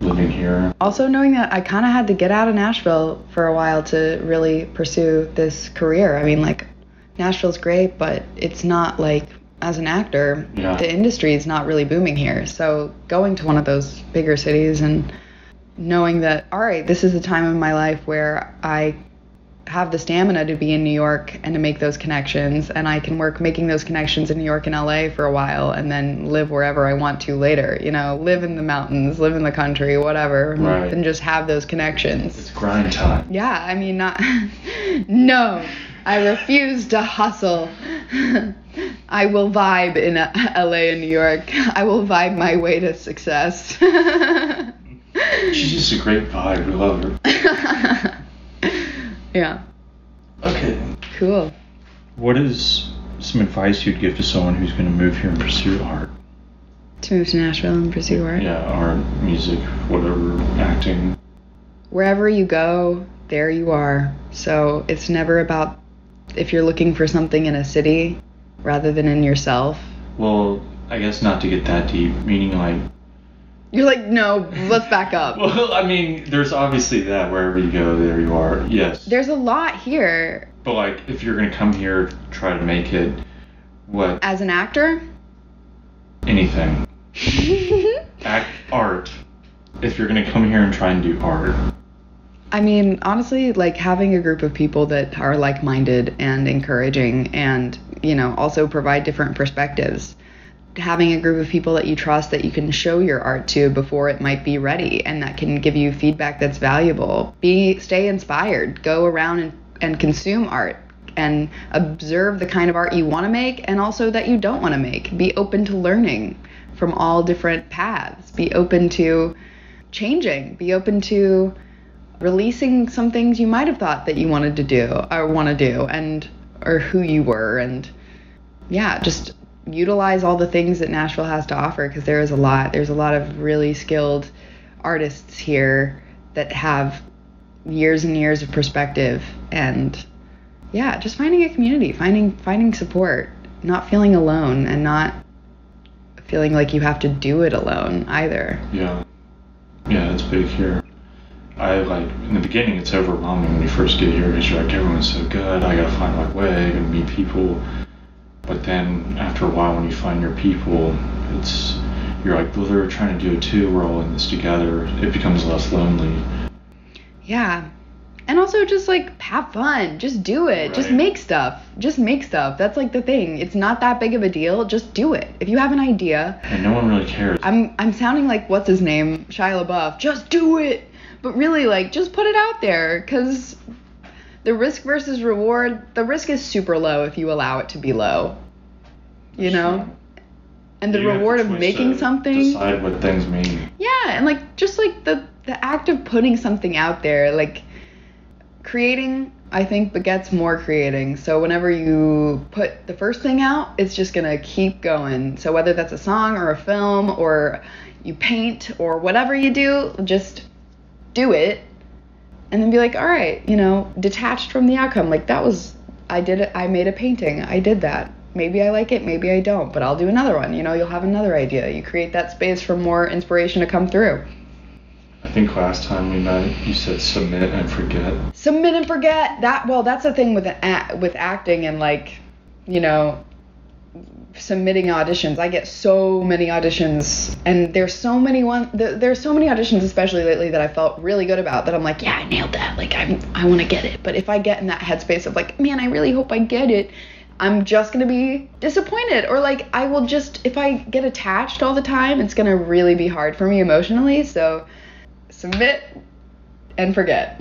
Living here. Also knowing that I kind of had to get out of Nashville for a while to really pursue this career. I mean, Nashville's great, but it's not as an actor, the industry is not really booming here. So going to one of those bigger cities and knowing that, all right, this is the time in my life where I have the stamina to be in New York and to make those connections, and I can work making those connections in New York and LA for a while and then live wherever I want to later, live in the mountains, live in the country, whatever, right. And just have those connections. It's grind time. Yeah, I mean, no, I refuse to hustle. I will vibe in LA and New York. I will vibe my way to success. She's just a great vibe. We love her. Yeah. Okay. Cool. What is some advice you'd give to someone who's going to move here and pursue art? To move to Nashville and pursue art? Yeah, art, music, whatever, acting. Wherever you go, there you are. So it's never about if you're looking for something in a city rather than in yourself. Well, I guess not to get that deep, meaning You're no, let's back up. Well, I mean, there's obviously that wherever you go, there you are. Yes. There's a lot here. But if you're going to come here, try to make it, what? As an actor? Anything. Art. If you're going to come here and try and do art. I mean, honestly, having a group of people that are like-minded and encouraging and, also provide different perspectives. Having a group of people that you trust that you can show your art to before it might be ready, and that can give you feedback that's valuable. Stay inspired. Go around and consume art and observe the kind of art you want to make and also that you don't want to make. Be open to learning from all different paths. Be open to changing. Be open to releasing some things you might have thought that you wanted to do or want to do or who you were. And yeah, just utilize all the things that Nashville has to offer, because there is a lot. There's a lot of really skilled artists here that have years and years of perspective, and yeah, just finding a community, finding support, not feeling alone, and not feeling like you have to do it alone either. Yeah, it's big here. In the beginning, it's overwhelming when you first get here because you're everyone's so good, I gotta find my way, I gotta meet people. But then after a while, when you find your people, you're well, they're trying to do it too, we're all in this together. It becomes less lonely. Yeah. And also just have fun. Just do it. Right. Just make stuff. That's the thing. It's not that big of a deal. Just do it. If you have an idea. And no one really cares. I'm sounding like, what's his name? Shia LaBeouf. Just do it. But really, just put it out there, because the risk versus reward, the risk is super low if you allow it to be low, And the reward of making something. Decide what things mean. Yeah, and just the act of putting something out there, creating, I think, begets more creating. So whenever you put the first thing out, it's just going to keep going. So whether that's a song or a film or you paint or whatever you do, just do it and then be like, all right, you know, detached from the outcome. Like that was, I did it. I made a painting. I did that. Maybe I like it, maybe I don't, but I'll do another one. You know, you'll have another idea. You create that space for more inspiration to come through. I think last time we met, you said submit and forget. Submit and forget. That's the thing with acting and like, you know, submitting auditions. I get so many auditions, and there's so many auditions, especially lately, that I felt really good about, that I'm like, yeah, I nailed that. Like I want to get it. But if I get in that headspace of like, man, I really hope I get it, I'm just going to be disappointed. Or like, I will just, if I get attached all the time, it's going to really be hard for me emotionally. So submit and forget.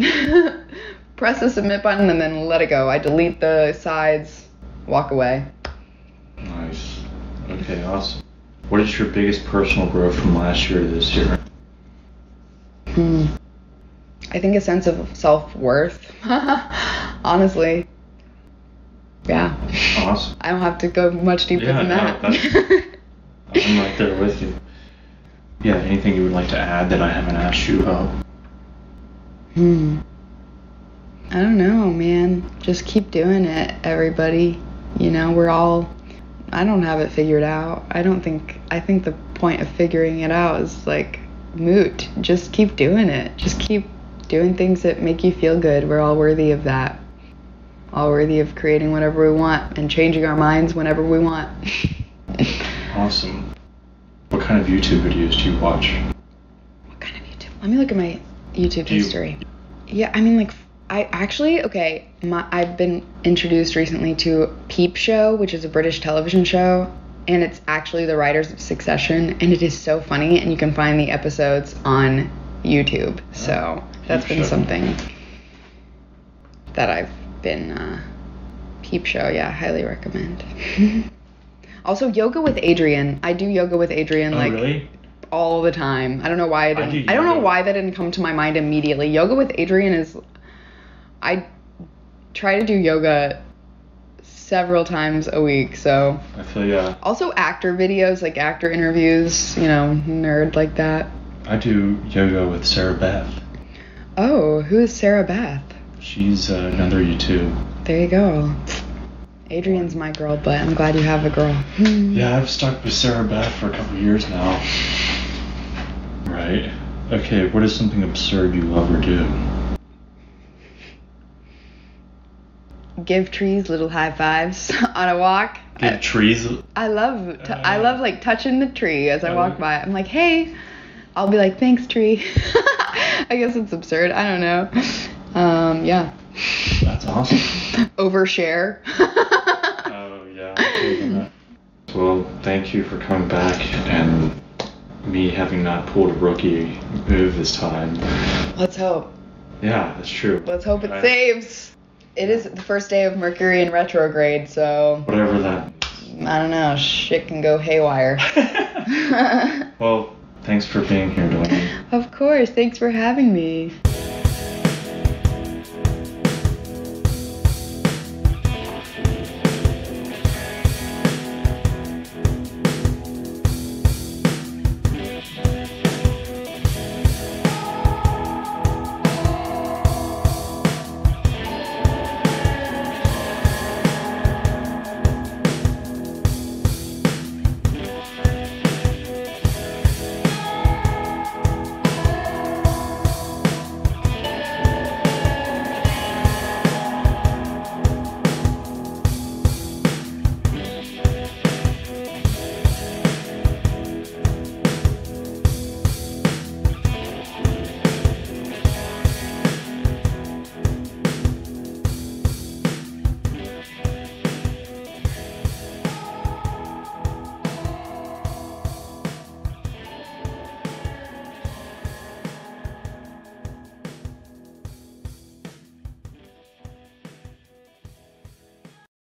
Press the submit button and then let it go. I delete the sides, walk away. Nice. Okay, awesome. What is your biggest personal growth from last year to this year? I think a sense of self-worth. Honestly. Yeah. Awesome. I don't have to go much deeper than that. No, I'm right there with you. Yeah, anything you would like to add that I haven't asked you about? I don't know, man. Just keep doing it, everybody. You know, I don't have it figured out. I think the point of figuring it out is like moot. Just keep doing it. Just keep doing things that make you feel good. We're all worthy of that. All worthy of creating whatever we want and changing our minds whenever we want. Awesome. What kind of YouTube videos do you watch? What kind of YouTube? Let me look at my YouTube history. Yeah, I mean, like, I've been introduced recently to Peep Show, which is a British television show, and it's actually the writers of Succession, and it is so funny, and you can find the episodes on YouTube. So that's been something that I've been, Peep Show, yeah, highly recommend. Also, yoga with Adriene. I do yoga with Adriene, really? All the time. I don't know why I don't know why that didn't come to my mind immediately. Yoga with Adriene is, I try to do yoga several times a week, so. I feel ya. Also actor videos, like actor interviews, you know, nerd like that. I do yoga with Sarah Beth. Oh, who is Sarah Beth? She's another YouTube. There you go. Adriene's my girl, but I'm glad you have a girl. Yeah, I've stuck with Sarah Beth for a couple years now. Right. Okay, what is something absurd you love or do? Give trees little high fives on a walk. Give trees? I love like touching the tree as I walk by. I'm like, hey. I'll be like, thanks, tree. I guess it's absurd. I don't know. Yeah. That's awesome. Overshare. Oh, yeah. Well, thank you for coming back and me having not pulled a rookie move this time. Let's hope. Yeah, that's true. Let's hope it saves. It is the first day of Mercury in retrograde, so. Whatever that means. I don't know. Shit can go haywire. Well, thanks for being here, Delaney. Of course. Thanks for having me.